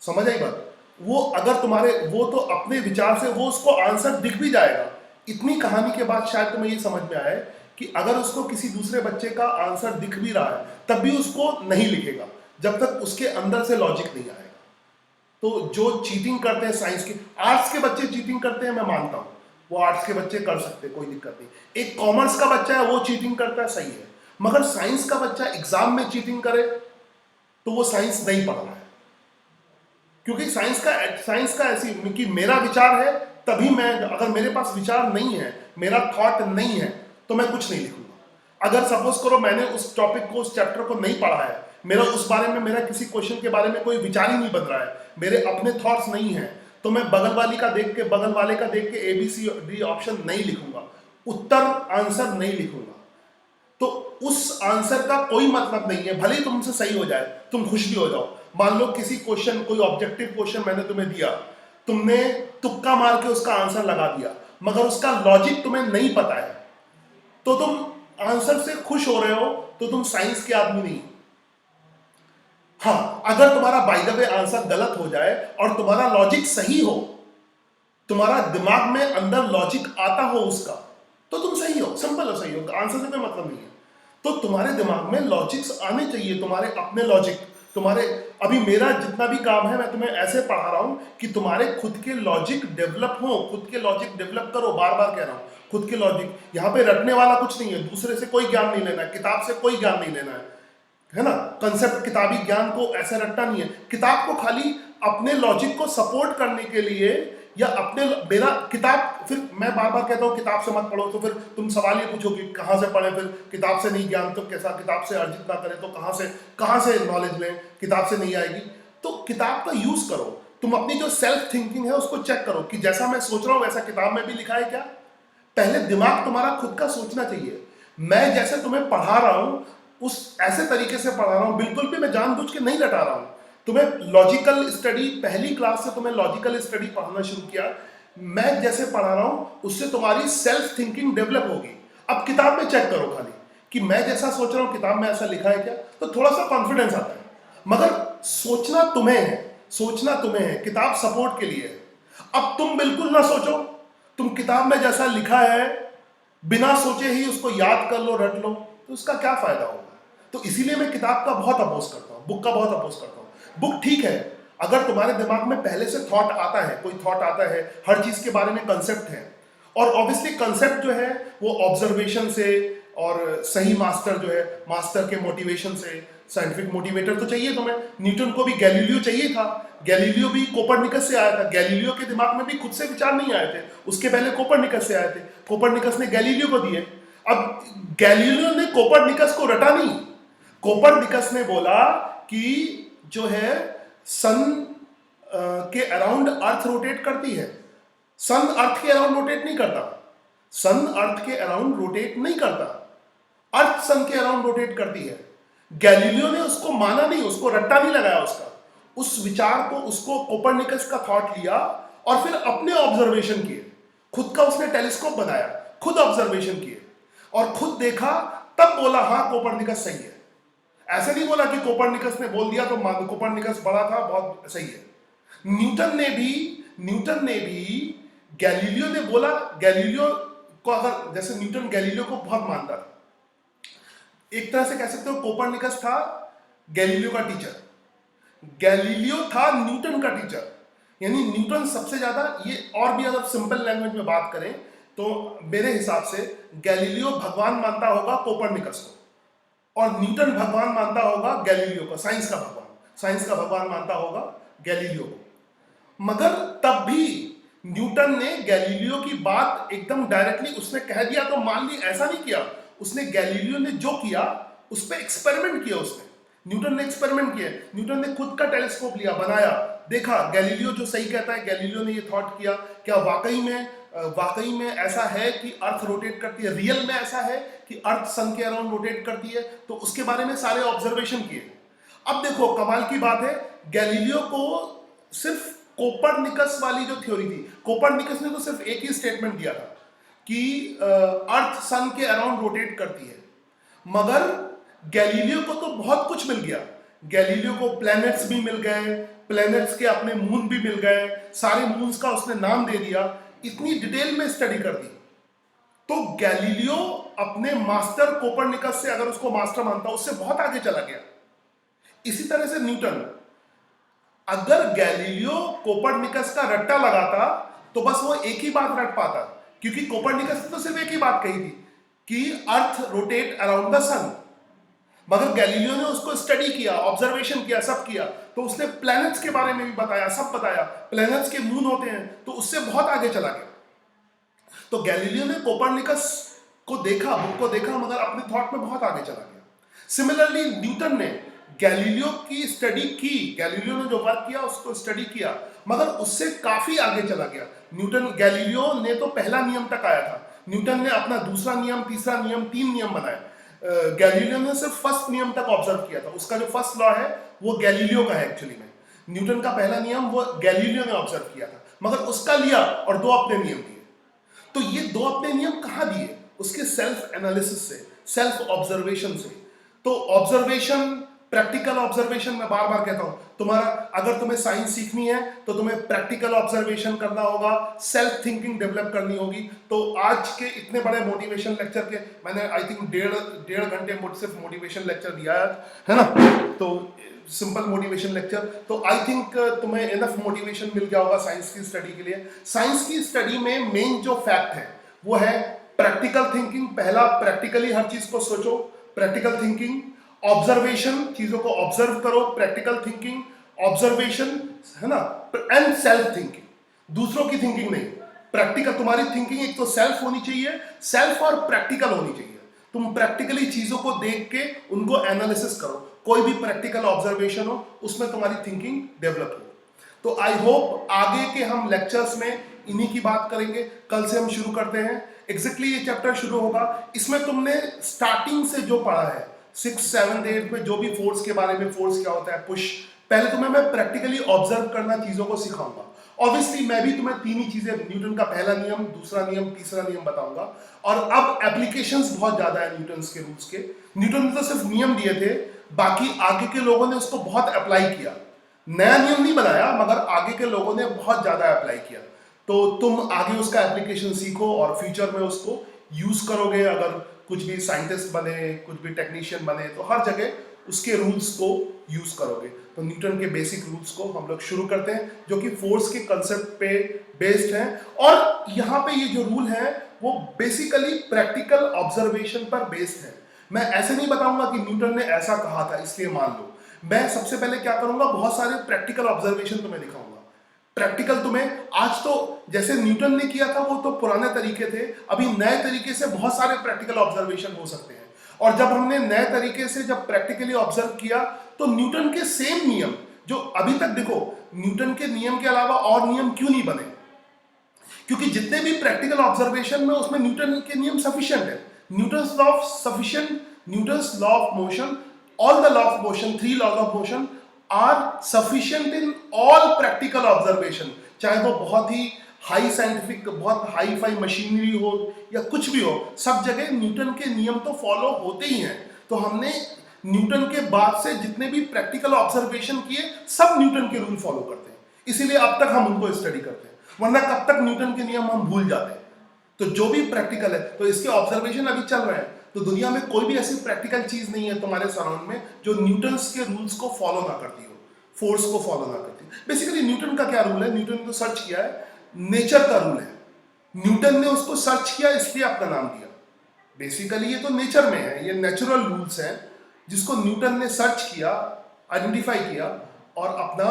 समझ आई बात। वो अगर तुम्हारे, वो तो अपने विचार से वो उसको आंसर दिख भी जाएगा। इतनी कहानी के बाद शायद तुम्हें ये समझ में आए कि अगर उसको किसी दूसरे बच्चे का आंसर दिख भी रहा है तब भी उसको नहीं लिखेगा, जब तक उसके अंदर से लॉजिक नहीं आएगा। तो जो चीटिंग करते हैं साइंस के, आर्ट्स के बच्चे चीटिंग करते हैं, मैं मानता हूं वो आर्ट्स के बच्चे कर सकते हैं, कोई दिक्कत नहीं। एक कॉमर्स का बच्चा है वो चीटिंग करता है, सही है, मगर साइंस का बच्चा एग्जाम में चीटिंग करे तो वो साइंस नहीं पढ़ रहा है। क्योंकि साइंस का ऐसी कि मेरा विचार है तभी मैं, अगर मेरे पास विचार नहीं है, मेरा थॉट नहीं है, तो मैं कुछ नहीं लिखूंगा। अगर सपोज करो मैंने उस टॉपिक को, उस चैप्टर को नहीं पढ़ा है, मेरा उस बारे में, मेरा किसी क्वेश्चन के बारे में कोई विचार ही नहीं बन रहा है, मेरे अपने थॉट्स नहीं है, तो मैं बगल वाले का देख के ABCD ऑप्शन नहीं लिखूंगा, उत्तर आंसर नहीं लिखूंगा। तो उस आंसर का कोई मतलब नहीं है, भले ही तुमसे सही हो जाए, तुम खुश भी हो जाओ। मान लो किसी क्वेश्चन, कोई ऑब्जेक्टिव क्वेश्चन मैंने तुम्हें दिया, तुमने तुक्का मार के उसका आंसर लगा दिया, मगर उसका लॉजिक तुम्हें नहीं पता है, तो तुम आंसर से खुश हो रहे हो, तो तुम साइंस के आदमी नहीं। हाँ, अगर तुम्हारा बाय द वे आंसर गलत हो जाए और तुम्हारा लॉजिक सही हो, तुम्हारा दिमाग में अंदर लॉजिक आता हो उसका, तो तुम सही हो, सिंपल हो, सही हो, आंसर से कोई मतलब नहीं है। तो तुम्हारे दिमाग में लॉजिक्स आने चाहिए, तुम्हारे अपने लॉजिक, तुम्हारे, अभी मेरा जितना भी काम है मैं तुम्हें ऐसे पढ़ा रहा हूं कि तुम्हारे खुद के लॉजिक डेवलप हो, खुद के लॉजिक डेवलप करो, बार बार कह रहा हूं, खुद के लॉजिक। यहां पे रटने वाला कुछ नहीं है, दूसरे से कोई ज्ञान नहीं लेना है, किताब से कोई ज्ञान नहीं लेना है ना। कंसेप्ट, किताबी ज्ञान को ऐसे रटना नहीं है, किताब को खाली अपने लॉजिक को सपोर्ट करने के लिए, या अपने, मेरा किताब, फिर मैं बार बार कहता हूँ किताब से मत पढ़ो, तो फिर तुम सवाल ये पूछो कि कहाँ से पढ़े, फिर किताब से नहीं ज्ञान तो कैसा, किताब से अर्जित ना करें तो कहाँ से नॉलेज लें, किताब से नहीं आएगी। तो किताब का यूज करो, तुम अपनी जो सेल्फ थिंकिंग है उसको चेक करो कि जैसा मैं सोच रहा हूँ वैसा किताब में भी लिखा है क्या। पहले दिमाग तुम्हारा खुद का सोचना चाहिए। मैं जैसे तुम्हें पढ़ा रहा हूँ उस ऐसे तरीके से पढ़ा रहा हूँ, बिल्कुल भी मैं जानबूझ के नहीं रटा रहा हूँ। तुम्हें लॉजिकल स्टडी, पहली क्लास से तुम्हें लॉजिकल स्टडी पढ़ाना शुरू किया, मैं जैसे पढ़ा रहा हूं उससे तुम्हारी सेल्फ थिंकिंग डेवलप होगी। अब किताब में चेक करो खाली कि मैं जैसा सोच रहा हूं किताब में ऐसा लिखा है क्या, तो थोड़ा सा कॉन्फिडेंस आता है। मगर सोचना तुम्हें है, सोचना तुम्हें है, किताब सपोर्ट के लिए है। अब तुम बिल्कुल ना सोचो, तुम किताब में जैसा लिखा है बिना सोचे ही उसको याद कर लो, रट लो, तो उसका क्या फायदा होगा। तो इसीलिए मैं किताब का बहुत अपोज करता हूँ, बुक का बहुत अपोज करता हूँ। बुक ठीक है अगर तुम्हारे दिमाग में पहले से थॉट आता है, कोई थॉट आता है, हर चीज के बारे में कंसेप्ट है, और ऑब्वियसली कंसेप्ट जो है वो ऑब्जर्वेशन से, और सही मास्टर जो है, मास्टर के मोटिवेशन से, साइंटिफिक मोटिवेटर तो चाहिए तुम्हें। न्यूटन को भी गैलीलियो चाहिए था, गैलीलियो भी कोपरनिकस से आया था, गैलीलियो के दिमाग में भी खुद से विचार नहीं आए थे, उसके पहले कोपरनिकस से आए थे, कोपरनिकस ने गैलीलियो को दिए। अब गैलीलियो ने कोपरनिकस को रटा नहीं, कोपरनिकस ने बोला कि जो है सन के अराउंड अर्थ रोटेट करती है, सन अर्थ के अराउंड रोटेट नहीं करता, सन अर्थ के अराउंड रोटेट नहीं करता, अर्थ सन के अराउंड रोटेट करती है। गैलीलियो ने उसको माना नहीं, उसको रट्टा नहीं लगाया उसका, उस विचार को, उसको कोपरनिकस का थॉट लिया और फिर अपने ऑब्जर्वेशन किए, खुद का उसने टेलीस्कोप बनाया, खुद ऑब्जर्वेशन किए और खुद देखा, तब बोला हाँ कोपरनिकस सही है। ऐसे नहीं बोला कि कोपरनिकस ने बोल दिया तो कोपरनिकस बड़ा था, बहुत सही है। न्यूटन ने भी गैलीलियो ने बोला, गैलीलियो को अगर, जैसे न्यूटन गैलीलियो को बहुत मानता था, एक तरह से कह सकते हो कोपरनिकस था गैलीलियो का टीचर, गैलीलियो था न्यूटन का टीचर, यानी न्यूटन सबसे ज्यादा, ये और भी अगर सिंपल लैंग्वेज में बात करें तो मेरे हिसाब से गैलीलियो भगवान मानता होगा कोपरनिकस को, और न्यूटन भगवान मानता होगा गैलीलियो को, साइंस का भगवान मानता होगा गैलीलियो को। मगर तब भी न्यूटन ने गैलीलियो की बात एकदम डायरेक्टली उसने कह दिया तो मान ली, ऐसा नहीं किया उसने। गैलीलियो ने जो किया उस पर एक्सपेरिमेंट किया उसने, न्यूटन ने एक्सपेरिमेंट किया, न्यूटन ने खुद का टेलीस्कोप लिया, बनाया, देखा गैलीलियो जो सही कहता है, गैलीलियो ने ये थॉट किया, क्या वाकई में ऐसा है कि अर्थ रोटेट करती है, रियल में ऐसा है कि अर्थ सन के अराउंड रोटेट करती है, तो उसके बारे में सारे ऑब्जर्वेशन किए। अब देखो कमाल की बात है, गैलीलियो को सिर्फ कोपरनिकस वाली जो थ्योरी थी, कोपरनिकस ने तो सिर्फ एक ही स्टेटमेंट दिया था कि अर्थ सन के अराउंड रोटेट करती है, मगर गैलीलियो को तो बहुत कुछ मिल गया, गैलीलियो को प्लैनेट्स भी मिल गए, प्लैनेट्स के अपने मून भी मिल गए, सारे मून्स का उसने नाम दे दिया, इतनी डिटेल में स्टडी कर दी। तो गैलीलियो अपने मास्टर कोपरनिकस से, अगर उसको मास्टर मानता, उससे बहुत आगे चला गया। इसी तरह से न्यूटन, अगर गैलीलियो कोपरनिकस का रट्टा लगाता तो बस वो एक ही बात रट पाता, क्योंकि कोपरनिकस ने तो सिर्फ एक ही बात कही थी कि अर्थ रोटेट अराउंड द सन, मगर गैलीलियो ने उसको स्टडी किया, ऑब्जर्वेशन किया, सब किया, तो उसने प्लैनेट्स के बारे में भी बताया, सब बताया, प्लैनेट्स के मून होते हैं, तो उससे बहुत आगे चला गया। तो गैलीलियो ने कोपरनिकस को देखा, बुक को देखा, मगर अपने थॉट में बहुत आगे चला गया। सिमिलरली न्यूटन ने गैलीलियो की स्टडी की, गैलीलियो ने जो वर्क किया उसको स्टडी किया, मगर उससे काफी आगे चला गया। गैलीलियो ने तो पहला नियम तक आया था, न्यूटन ने अपना दूसरा नियम, तीसरा नियम, 3 नियम बनाए। गैलीलियो ने सिर्फ फर्स्ट नियम तक ऑब्जर्व किया था, उसका जो फर्स्ट लॉ है वो गैलीलियो का है एक्चुअली में। न्यूटन का पहला नियम वो गैलीलियो ने ऑब्जर्व किया था, मगर उसका लिया और 2 अपने नियम दिए। तो ये 2 अपने नियम कहाँ दिए? उसके सेल्फ एनालिसिस से, सेल्फ ऑब्जर्वेशन से। तो ऑब्जर्वेशन, प्रैक्टिकल ऑब्जर्वेशन, मैं बार बार कहता हूं, तुम्हारा अगर तुम्हें साइंस सीखनी है तो तुम्हें प्रैक्टिकल ऑब्जर्वेशन करना होगा, सेल्फ थिंकिंग डेवलप करनी होगी। तो आज के इतने बड़े मोटिवेशन लेक्चर के मैंने आई थिंक डेढ़ घंटे सिर्फ मोटिवेशन लेक्चर दिया है ना, तो सिंपल मोटिवेशन लेक्चर, तो आई थिंक तुम्हें इनफ मोटिवेशन मिल गया होगा साइंस की स्टडी के लिए। साइंस की स्टडी में मेन जो फैक्ट है वो है प्रैक्टिकल थिंकिंग। पहला, प्रैक्टिकली हर चीज को सोचो, प्रैक्टिकल थिंकिंग। ऑब्जर्वेशन, चीजों को ऑब्जर्व करो, प्रैक्टिकल थिंकिंग, ऑब्जर्वेशन, है ना, एंड सेल्फ थिंकिंग। दूसरों की थिंकिंग नहीं, प्रैक्टिकल। तुम्हारी थिंकिंग एक तो सेल्फ होनी चाहिए, सेल्फ और प्रैक्टिकल होनी चाहिए। तुम प्रैक्टिकली चीजों को देख के उनको एनालिसिस करो, कोई भी प्रैक्टिकल ऑब्जर्वेशन हो उसमें तुम्हारी थिंकिंग डेवलप हो। तो आई होप आगे के हम लेक्चर्स में इन्हीं की बात करेंगे। कल से हम शुरू करते हैं, एग्जैक्टली ये चैप्टर शुरू होगा। इसमें तुमने स्टार्टिंग से जो पढ़ा है 6, 7, 8 में, जो भी फोर्स के बारे में, फोर्स क्या होता है, पुश, पहले तुम्हें मैं प्रैक्टिकली ऑब्जर्व करना चीजों को सिखाऊंगा। ऑब्वियसली मैं भी तुम्हें 3 ही चीजें, न्यूटन का पहला नियम, दूसरा नियम, तीसरा नियम बताऊंगा। और अब एप्लीकेशंस बहुत ज्यादा है न्यूटन के रूल्स के। न्यूटन ने तो सिर्फ नियम दिए थे, बाकी आगे के लोगों ने उसको बहुत अप्लाई किया। नया नियम नहीं बनाया, मगर आगे के लोगों ने बहुत ज्यादा अप्लाई किया। तो तुम आगे उसका एप्लीकेशन सीखो और फ्यूचर में उसको यूज करोगे। अगर कुछ भी साइंटिस्ट बने, कुछ भी टेक्नीशियन बने, तो हर जगह उसके रूल्स को यूज करोगे। तो न्यूटन के बेसिक रूल्स को हम लोग शुरू करते हैं, जो कि फोर्स के कंसेप्ट पे बेस्ड हैं। और यहाँ पे ये जो रूल है वो बेसिकली प्रैक्टिकल ऑब्जर्वेशन पर बेस्ड है। मैं ऐसे नहीं बताऊंगा कि न्यूटन ने ऐसा कहा था इसलिए मान लो। मैं सबसे पहले क्या करूंगा, बहुत सारे प्रैक्टिकल ऑब्जर्वेशन तुम्हें दिखाऊंगा। प्रैक्टिकल तुम्हें, आज तो जैसे न्यूटन ने किया था वो तो पुराने तरीके थे, अभी नए तरीके से बहुत सारे प्रैक्टिकल ऑब्जर्वेशन हो सकते हैं। और जब हमने नए तरीके से जब प्रैक्टिकली ऑब्जर्व किया तो न्यूटन के सेम नियम जो अभी तक, देखो न्यूटन के नियम के अलावा और नियम क्यों नहीं बने, क्योंकि जितने भी प्रैक्टिकल ऑब्जर्वेशन में उसमें न्यूटन के नियम सफिशिएंट है। Newton's law of sufficient, Newton's law of motion, all the law of motion, 3 laws of motion are sufficient in all practical observation. चाहे वो बहुत ही हाई साइंटिफिक, बहुत हाई फाई मशीनरी हो या कुछ भी हो, सब जगह न्यूटन के नियम तो फॉलो होते ही हैं। तो हमने न्यूटन के बाद से जितने भी प्रैक्टिकल ऑब्जर्वेशन किए सब न्यूटन के रूल फॉलो करते हैं, इसीलिए अब तक हम उनको स्टडी करते हैं, वरना कब तक न्यूटन के नियम हम भूल जाते हैं। तो जो भी प्रैक्टिकल है, तो इसके ऑब्जर्वेशन अभी चल रहे हैं, तो दुनिया में कोई भी ऐसी प्रैक्टिकल चीज नहीं है तुम्हारे सराउंड में जो न्यूटन्स के रूल्स को फॉलो ना करती हो, फोर्स को फॉलो ना करती। बेसिकली न्यूटन का क्या रूल है, न्यूटन ने तो सर्च किया है, नेचर का रूल है। न्यूटन ने उसको सर्च किया इसलिए अपना नाम दिया। बेसिकली ये तो नेचर में है, ये नेचुरल रूल्स हैं जिसको न्यूटन ने सर्च किया, आइडेंटिफाई किया और अपना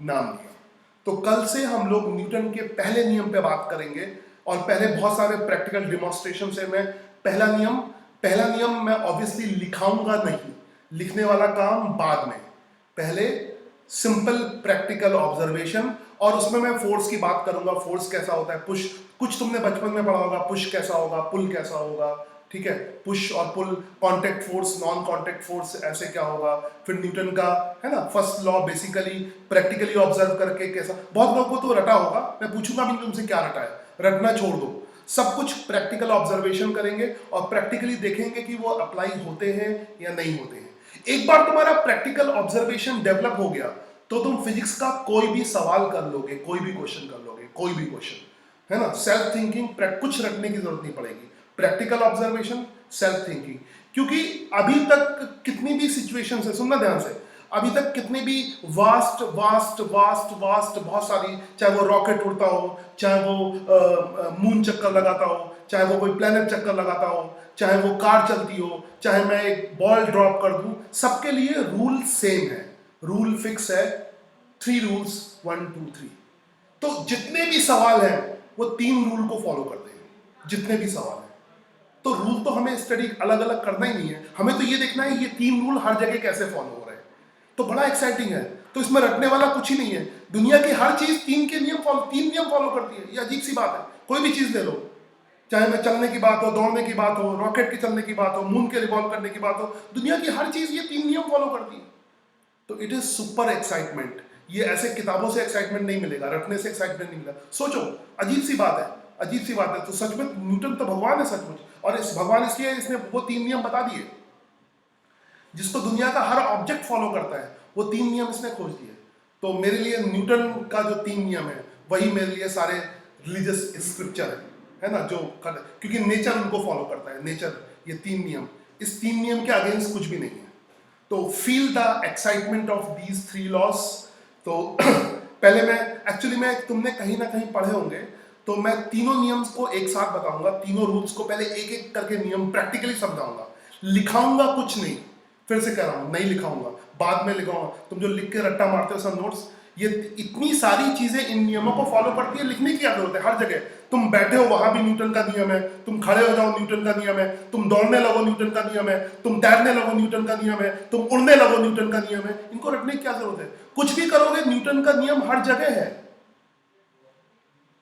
नाम दिया। तो कल से हम लोग न्यूटन के पहले नियम पे बात करेंगे, और पहले बहुत सारे प्रैक्टिकल डिमॉन्स्ट्रेशन से मैं पहला नियम मैं ऑब्वियसली लिखाऊंगा नहीं, लिखने वाला काम बाद में, पहले सिंपल प्रैक्टिकल ऑब्जर्वेशन, और उसमें मैं फोर्स की बात करूंगा, फोर्स कैसा होता है, पुश, कुछ तुमने बचपन में पढ़ा होगा, पुश कैसा होगा, पुल कैसा होगा, ठीक है, पुश और pull, contact force, non contact force ऐसे क्या होगा, फिर न्यूटन का है ना first law basically practically observe करके कैसा। बहुत लोगों को तो रटा होगा, मैं पूछूंगा भी तुमसे क्या रटा है, रटना छोड़ दो, सब कुछ प्रैक्टिकल ऑब्जर्वेशन करेंगे और प्रैक्टिकली देखेंगे कि वो अप्लाई होते हैं या नहीं होते हैं। एक बार तुम्हारा प्रैक्टिकल ऑब्जर्वेशन डेवलप हो गया तो तुम फिजिक्स का कोई भी सवाल कर लोगे, कोई भी क्वेश्चन कर लोगे, कोई भी क्वेश्चन, है ना। सेल्फ थिंकिंग, कुछ रटने की जरूरत नहीं पड़ेगी, प्रैक्टिकल ऑब्जर्वेशन, सेल्फ थिंकिंग। क्योंकि अभी तक कितनी भी सिचुएशंस है, सुनना ध्यान से, अभी तक कितने भी वास्ट वास्ट वास्ट वास्ट बहुत सारी, चाहे वो रॉकेट उड़ता हो, चाहे वो मून चक्कर लगाता हो, चाहे वो कोई प्लेनेट चक्कर लगाता हो, चाहे वो कार चलती हो, चाहे मैं एक बॉल ड्रॉप कर दूं, सबके लिए रूल सेम है, रूल फिक्स है, 3 रूल्स 1 2 3। तो जितने भी सवाल हैं वो 3 रूल को फॉलो करते हैं, जितने भी सवाल हैं। तो रूल तो हमें स्टडी अलग अलग करना ही नहीं है, हमें तो ये देखना है ये 3 रूल हर जगह कैसे फॉलो हो रहे हैं। तो बड़ा एक्साइटिंग है। तो इसमें रटने वाला कुछ ही नहीं है, दुनिया की हर चीज 3 नियम फॉलो करती है। ये अजीब सी बात है, कोई भी चीज ले लो, चाहे मैं चलने की बात हो, दौड़ने की बात हो, रॉकेट के चलने की बात हो, मून के रिवॉल्व करने की बात हो, दुनिया की हर चीज ये 3 नियम फॉलो करती है। तो इट इज सुपर एक्साइटमेंट। ये ऐसे किताबों से एक्साइटमेंट नहीं मिलेगा, रटने से एक्साइटमेंट नहीं मिलेगा। सोचो, अजीब सी बात है, अजीब सी बात है। तो सच में न्यूटन तो भगवान है सचमुच, और इस भगवान इसलिए इसने वो 3 नियम बता दिए जिसको दुनिया का हर ऑब्जेक्ट फॉलो करता है, वो 3 नियम इसने खोज दिए। तो मेरे लिए न्यूटन का जो 3 नियम है वही मेरे लिए सारे रिलीजियस स्क्रिप्चर है ना, जो क्योंकि नेचर उनको फॉलो करता है, नेचर, ये 3 नियम, इस 3 नियम के अगेंस्ट कुछ भी नहीं है। तो feel the excitement of these 3 loss. तो पहले मैं तुमने कहीं ना कहीं पढ़े होंगे, तो मैं तीनों नियम्स को एक साथ बताऊंगा, तीनों रूल्स को पहले एक एक करके नियम प्रैक्टिकली समझाऊंगा, लिखाऊंगा कुछ नहीं, फिर से कह रहा हूं नहीं लिखाऊंगा, बाद में लिखाऊंगा। तुम जो लिख के रट्टा मारते हो सब नोट्स, ये इतनी सारी चीजें इन नियमों को फॉलो करती है, लिखने की क्या जरूरत है, हर जगह तुम बैठे हो वहां भी न्यूटन का नियम है, तुम खड़े हो जाओ न्यूटन का नियम है, तुम दौड़ने लगो न्यूटन का नियम है, तुम तैरने लगो न्यूटन का नियम है, तुम उड़ने लगो न्यूटन का नियम है। इनको रटने की क्या जरूरत है, कुछ भी करोगे न्यूटन का नियम हर जगह है।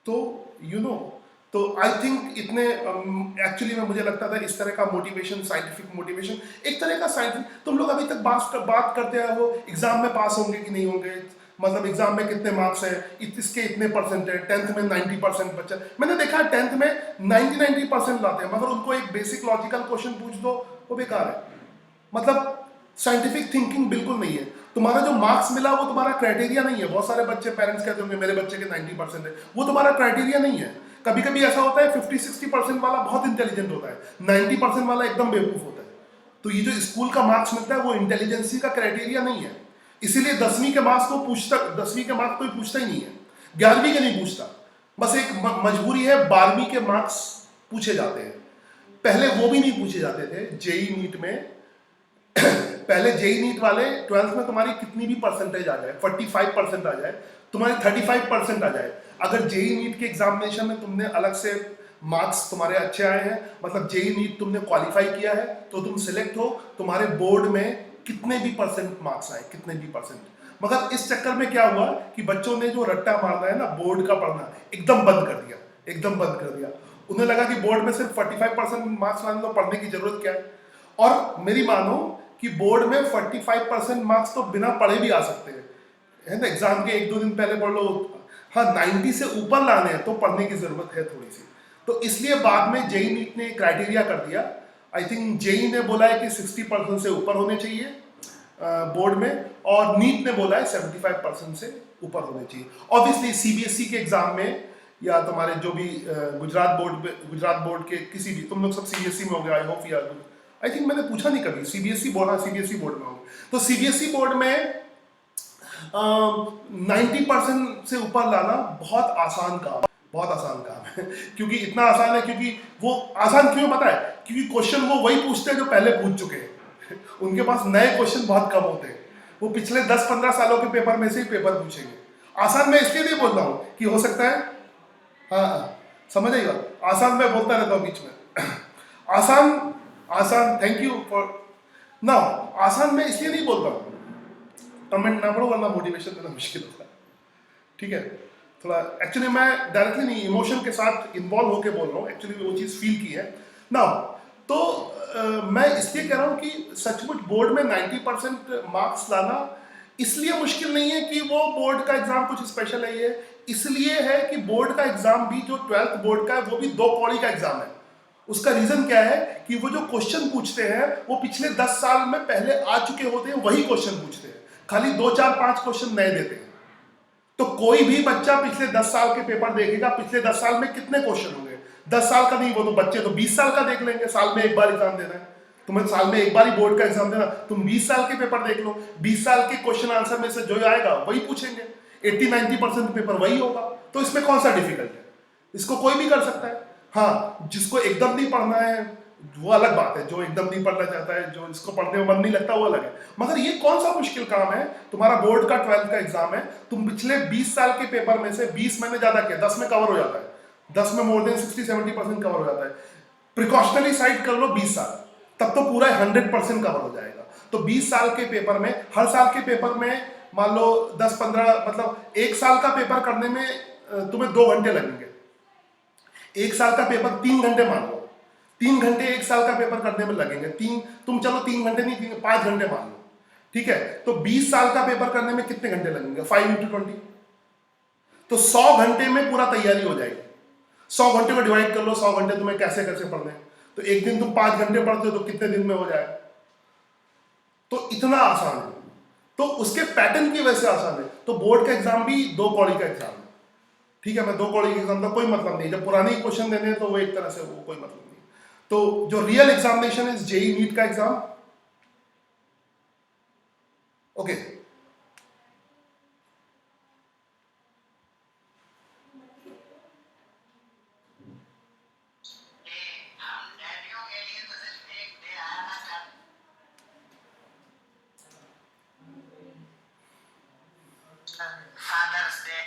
तो तो आई थिंक इतने एक्चुअली में मुझे लगता था इस तरह का मोटिवेशन, साइंटिफिक मोटिवेशन, एक तरह का साइंटिफिक, तुम लोग अभी तक बात करते आए हो एग्जाम में पास होंगे कि नहीं होंगे, मतलब एग्जाम में कितने मार्क्स है, इसके इतने परसेंट है, 10th में 90% बच्चा, मैंने देखा 10th में 90% लाते हैं, मगर उनको एक बेसिक लॉजिकल क्वेश्चन पूछ दो वो बेकार है। मतलब साइंटिफिक थिंकिंग बिल्कुल नहीं है। तुम्हारा जो मार्क्स मिला वो तुम्हारा क्राइटेरिया नहीं है। बहुत सारे बच्चे, पेरेंट्स कहते होंगे मेरे बच्चे के 90% है, वो तुम्हारा क्राइटेरिया नहीं है। कभी कभी ऐसा होता है 50-60% वाला बहुत इंटेलिजेंट होता है, 90% वाला एकदम बेवकूफ होता है। तो ये जो स्कूल का मार्क्स मिलता है वो इंटेलिजेंसी का क्राइटेरिया नहीं है। इसीलिए 10वीं के मार्क्स को पूछता, 10वीं के मार्क्स कोई पूछता ही नहीं है, 11वीं के नहीं पूछता, बस एक मजबूरी है, 12वीं के मार्क्स पूछे जाते हैं। पहले वो भी नहीं पूछे जाते थे जेई नीट में। पहले जेई नीट वाले 12th में तुम्हारी कितनी भी परसेंटेज आ जाए, 45% आ जाए, तुम्हारी 35% आ जाए, अगर जेई नीट के एग्जामिनेशन में तुमने अलग से मार्क्स तुम्हारे अच्छे आए हैं, मतलब जेई नीट तुमने क्वालिफाई किया है, तो तुम सिलेक्ट हो, तुम्हारे बोर्ड में कितने भी परसेंट मार्क्स आए, कितने भी परसेंट। मगर इस चक्कर में क्या हुआ कि बच्चों ने जो रट्टा मारना है ना, बोर्ड का पढ़ना एकदम बंद कर दिया, एकदम बंद कर दिया। उन्हें लगा कि बोर्ड में सिर्फ 45% मार्क्स लाने, तो पढ़ने की जरूरत क्या है। और मेरी मानो कि बोर्ड में 45% मार्क्स तो बिना पढ़े भी आ सकते हैं, है ना, एग्जाम के 1-2 दिन पहले पढ़ लो। हाँ, 90 से ऊपर लाने हैं तो पढ़ने की जरूरत है थोड़ी सी। तो इसलिए बाद में जेई नीट ने क्राइटेरिया कर दिया, आई थिंक जेई ने बोला है कि 60% से ऊपर होने चाहिए बोर्ड में, और नीट ने बोला है 75% से ऊपर होने चाहिए। ऑब्वियसली सीबीएसई के एग्जाम में, या तुम्हारे जो भी गुजरात बोर्ड के किसी भी, तुम लोग सब सीबीएसई में हो गए, I hope you are, I think मैंने पूछा नहीं कभी, सीबीएसई बोर्ड, हाँ सीबीएसई बोर्ड में होंगे। तो सीबीएसई बोर्ड में 90% से ऊपर लाना बहुत आसान काम, बहुत आसान काम है। क्योंकि इतना आसान है, क्योंकि वो आसान क्यों पता है, क्योंकि क्वेश्चन वो वही पूछते हैं जो पहले पूछ चुके हैं। उनके पास नए क्वेश्चन बहुत कम होते हैं, वो पिछले 10-15 सालों के पेपर में से ही पेपर पूछेंगे। आसान मैं इसलिए नहीं बोल रहा हूँ कि हो सकता है, हाँ समझ आएगा, आसान मैं बोलता रहता हूँ बीच में। आसान थैंक यू फॉर नाउ। आसान मैं इसलिए नहीं बोलता हूँ, कमेंट ना पढ़ो वरना मोटिवेशन देना मुश्किल होता है, ठीक है। थोड़ा एक्चुअली मैं डायरेक्टली नहीं, इमोशन के साथ इन्वॉल्व होकर बोल रहा हूँ, एक्चुअली वो चीज़ फील की है ना। तो मैं इसलिए कह रहा हूँ कि सचमुच बोर्ड में 90% मार्क्स लाना इसलिए मुश्किल नहीं है कि वो बोर्ड का एग्जाम कुछ स्पेशल है, ये इसलिए है कि बोर्ड का एग्जाम भी, जो 12th बोर्ड का है, वो भी 2 पौड़ी का एग्जाम है। उसका रीजन क्या है कि वो जो क्वेश्चन पूछते हैं वो पिछले 10 साल में पहले आ चुके होते हैं, वही क्वेश्चन पूछते हैं, खाली 2-4-5 क्वेश्चन नए देते हैं। तो कोई भी बच्चा पिछले 10 साल के पेपर देखेगा, पिछले 10 साल में कितने क्वेश्चन होंगे, 10 साल का नहीं, वो तो बच्चे तो 20 साल का देख लेंगे, साल में एक बार एग्जाम देना है। तुम्हें साल में एक बार ही बोर्ड का एग्जाम देना, तुम 20 साल के पेपर देख लो, 20 साल के क्वेश्चन आंसर में से जो आएगा वही पूछेंगे, 80-90% पेपर वही होगा, तो इसमें कौन सा डिफिकल्ट है, इसको कोई भी कर सकता है। हाँ, जिसको एकदम नहीं पढ़ना है वो अलग बात है, जो एकदम नहीं पढ़ना चाहता है, जो इसको पढ़ने में मन नहीं लगता वो अलग है, मगर ये कौन सा मुश्किल काम है, तुम्हारा बोर्ड का 12th का एग्जाम है, तुम पिछले 20 साल के पेपर में से 20 मैंने ज्यादा किया, 10 में कवर हो जाता है, 10 में मोर देन 60-70% कवर हो जाता है, प्रिकॉशनरी साइड कर लो 20 साल, तब तो पूरा 100% कवर हो जाएगा। तो 20 साल के पेपर में, हर साल के पेपर में मान लो 10-15, मतलब एक साल का पेपर करने में तुम्हें 2 घंटे लगेंगे, एक साल का पेपर 3 घंटे मान लो, 3 घंटे एक साल का पेपर करने में लगेंगे, तुम चलो 3 घंटे नहीं, 5 घंटे मान लो, ठीक है, तो 20 साल का पेपर करने में कितने घंटे लगेंगे, 5 × 20, तो 100 घंटे में पूरा तैयारी हो जाएगी। 100 घंटे को डिवाइड कर लो, 100 घंटे तुम्हें कैसे कैसे पढ़ने हैं, तो एक दिन तुम 5 घंटे पढ़ते हो तो कितने दिन में हो जाएगा, तो इतना आसान है, तो उसके पैटर्न की वजह से आसान है। तो बोर्ड का एग्जाम भी 2 कौड़ी का एग्जाम है, ठीक है, मैं 2 कौड़ी के एग्जाम का कोई मतलब नहीं, जब पुराने ही क्वेश्चन देने हैं तो वो एक तरह से वो कोई मतलब नहीं। तो जो real examination is JEE NEET का एग्जाम, ओके। हम डैडियों के लिए तो सिर्फ एक डे आया ना फादर्स डे।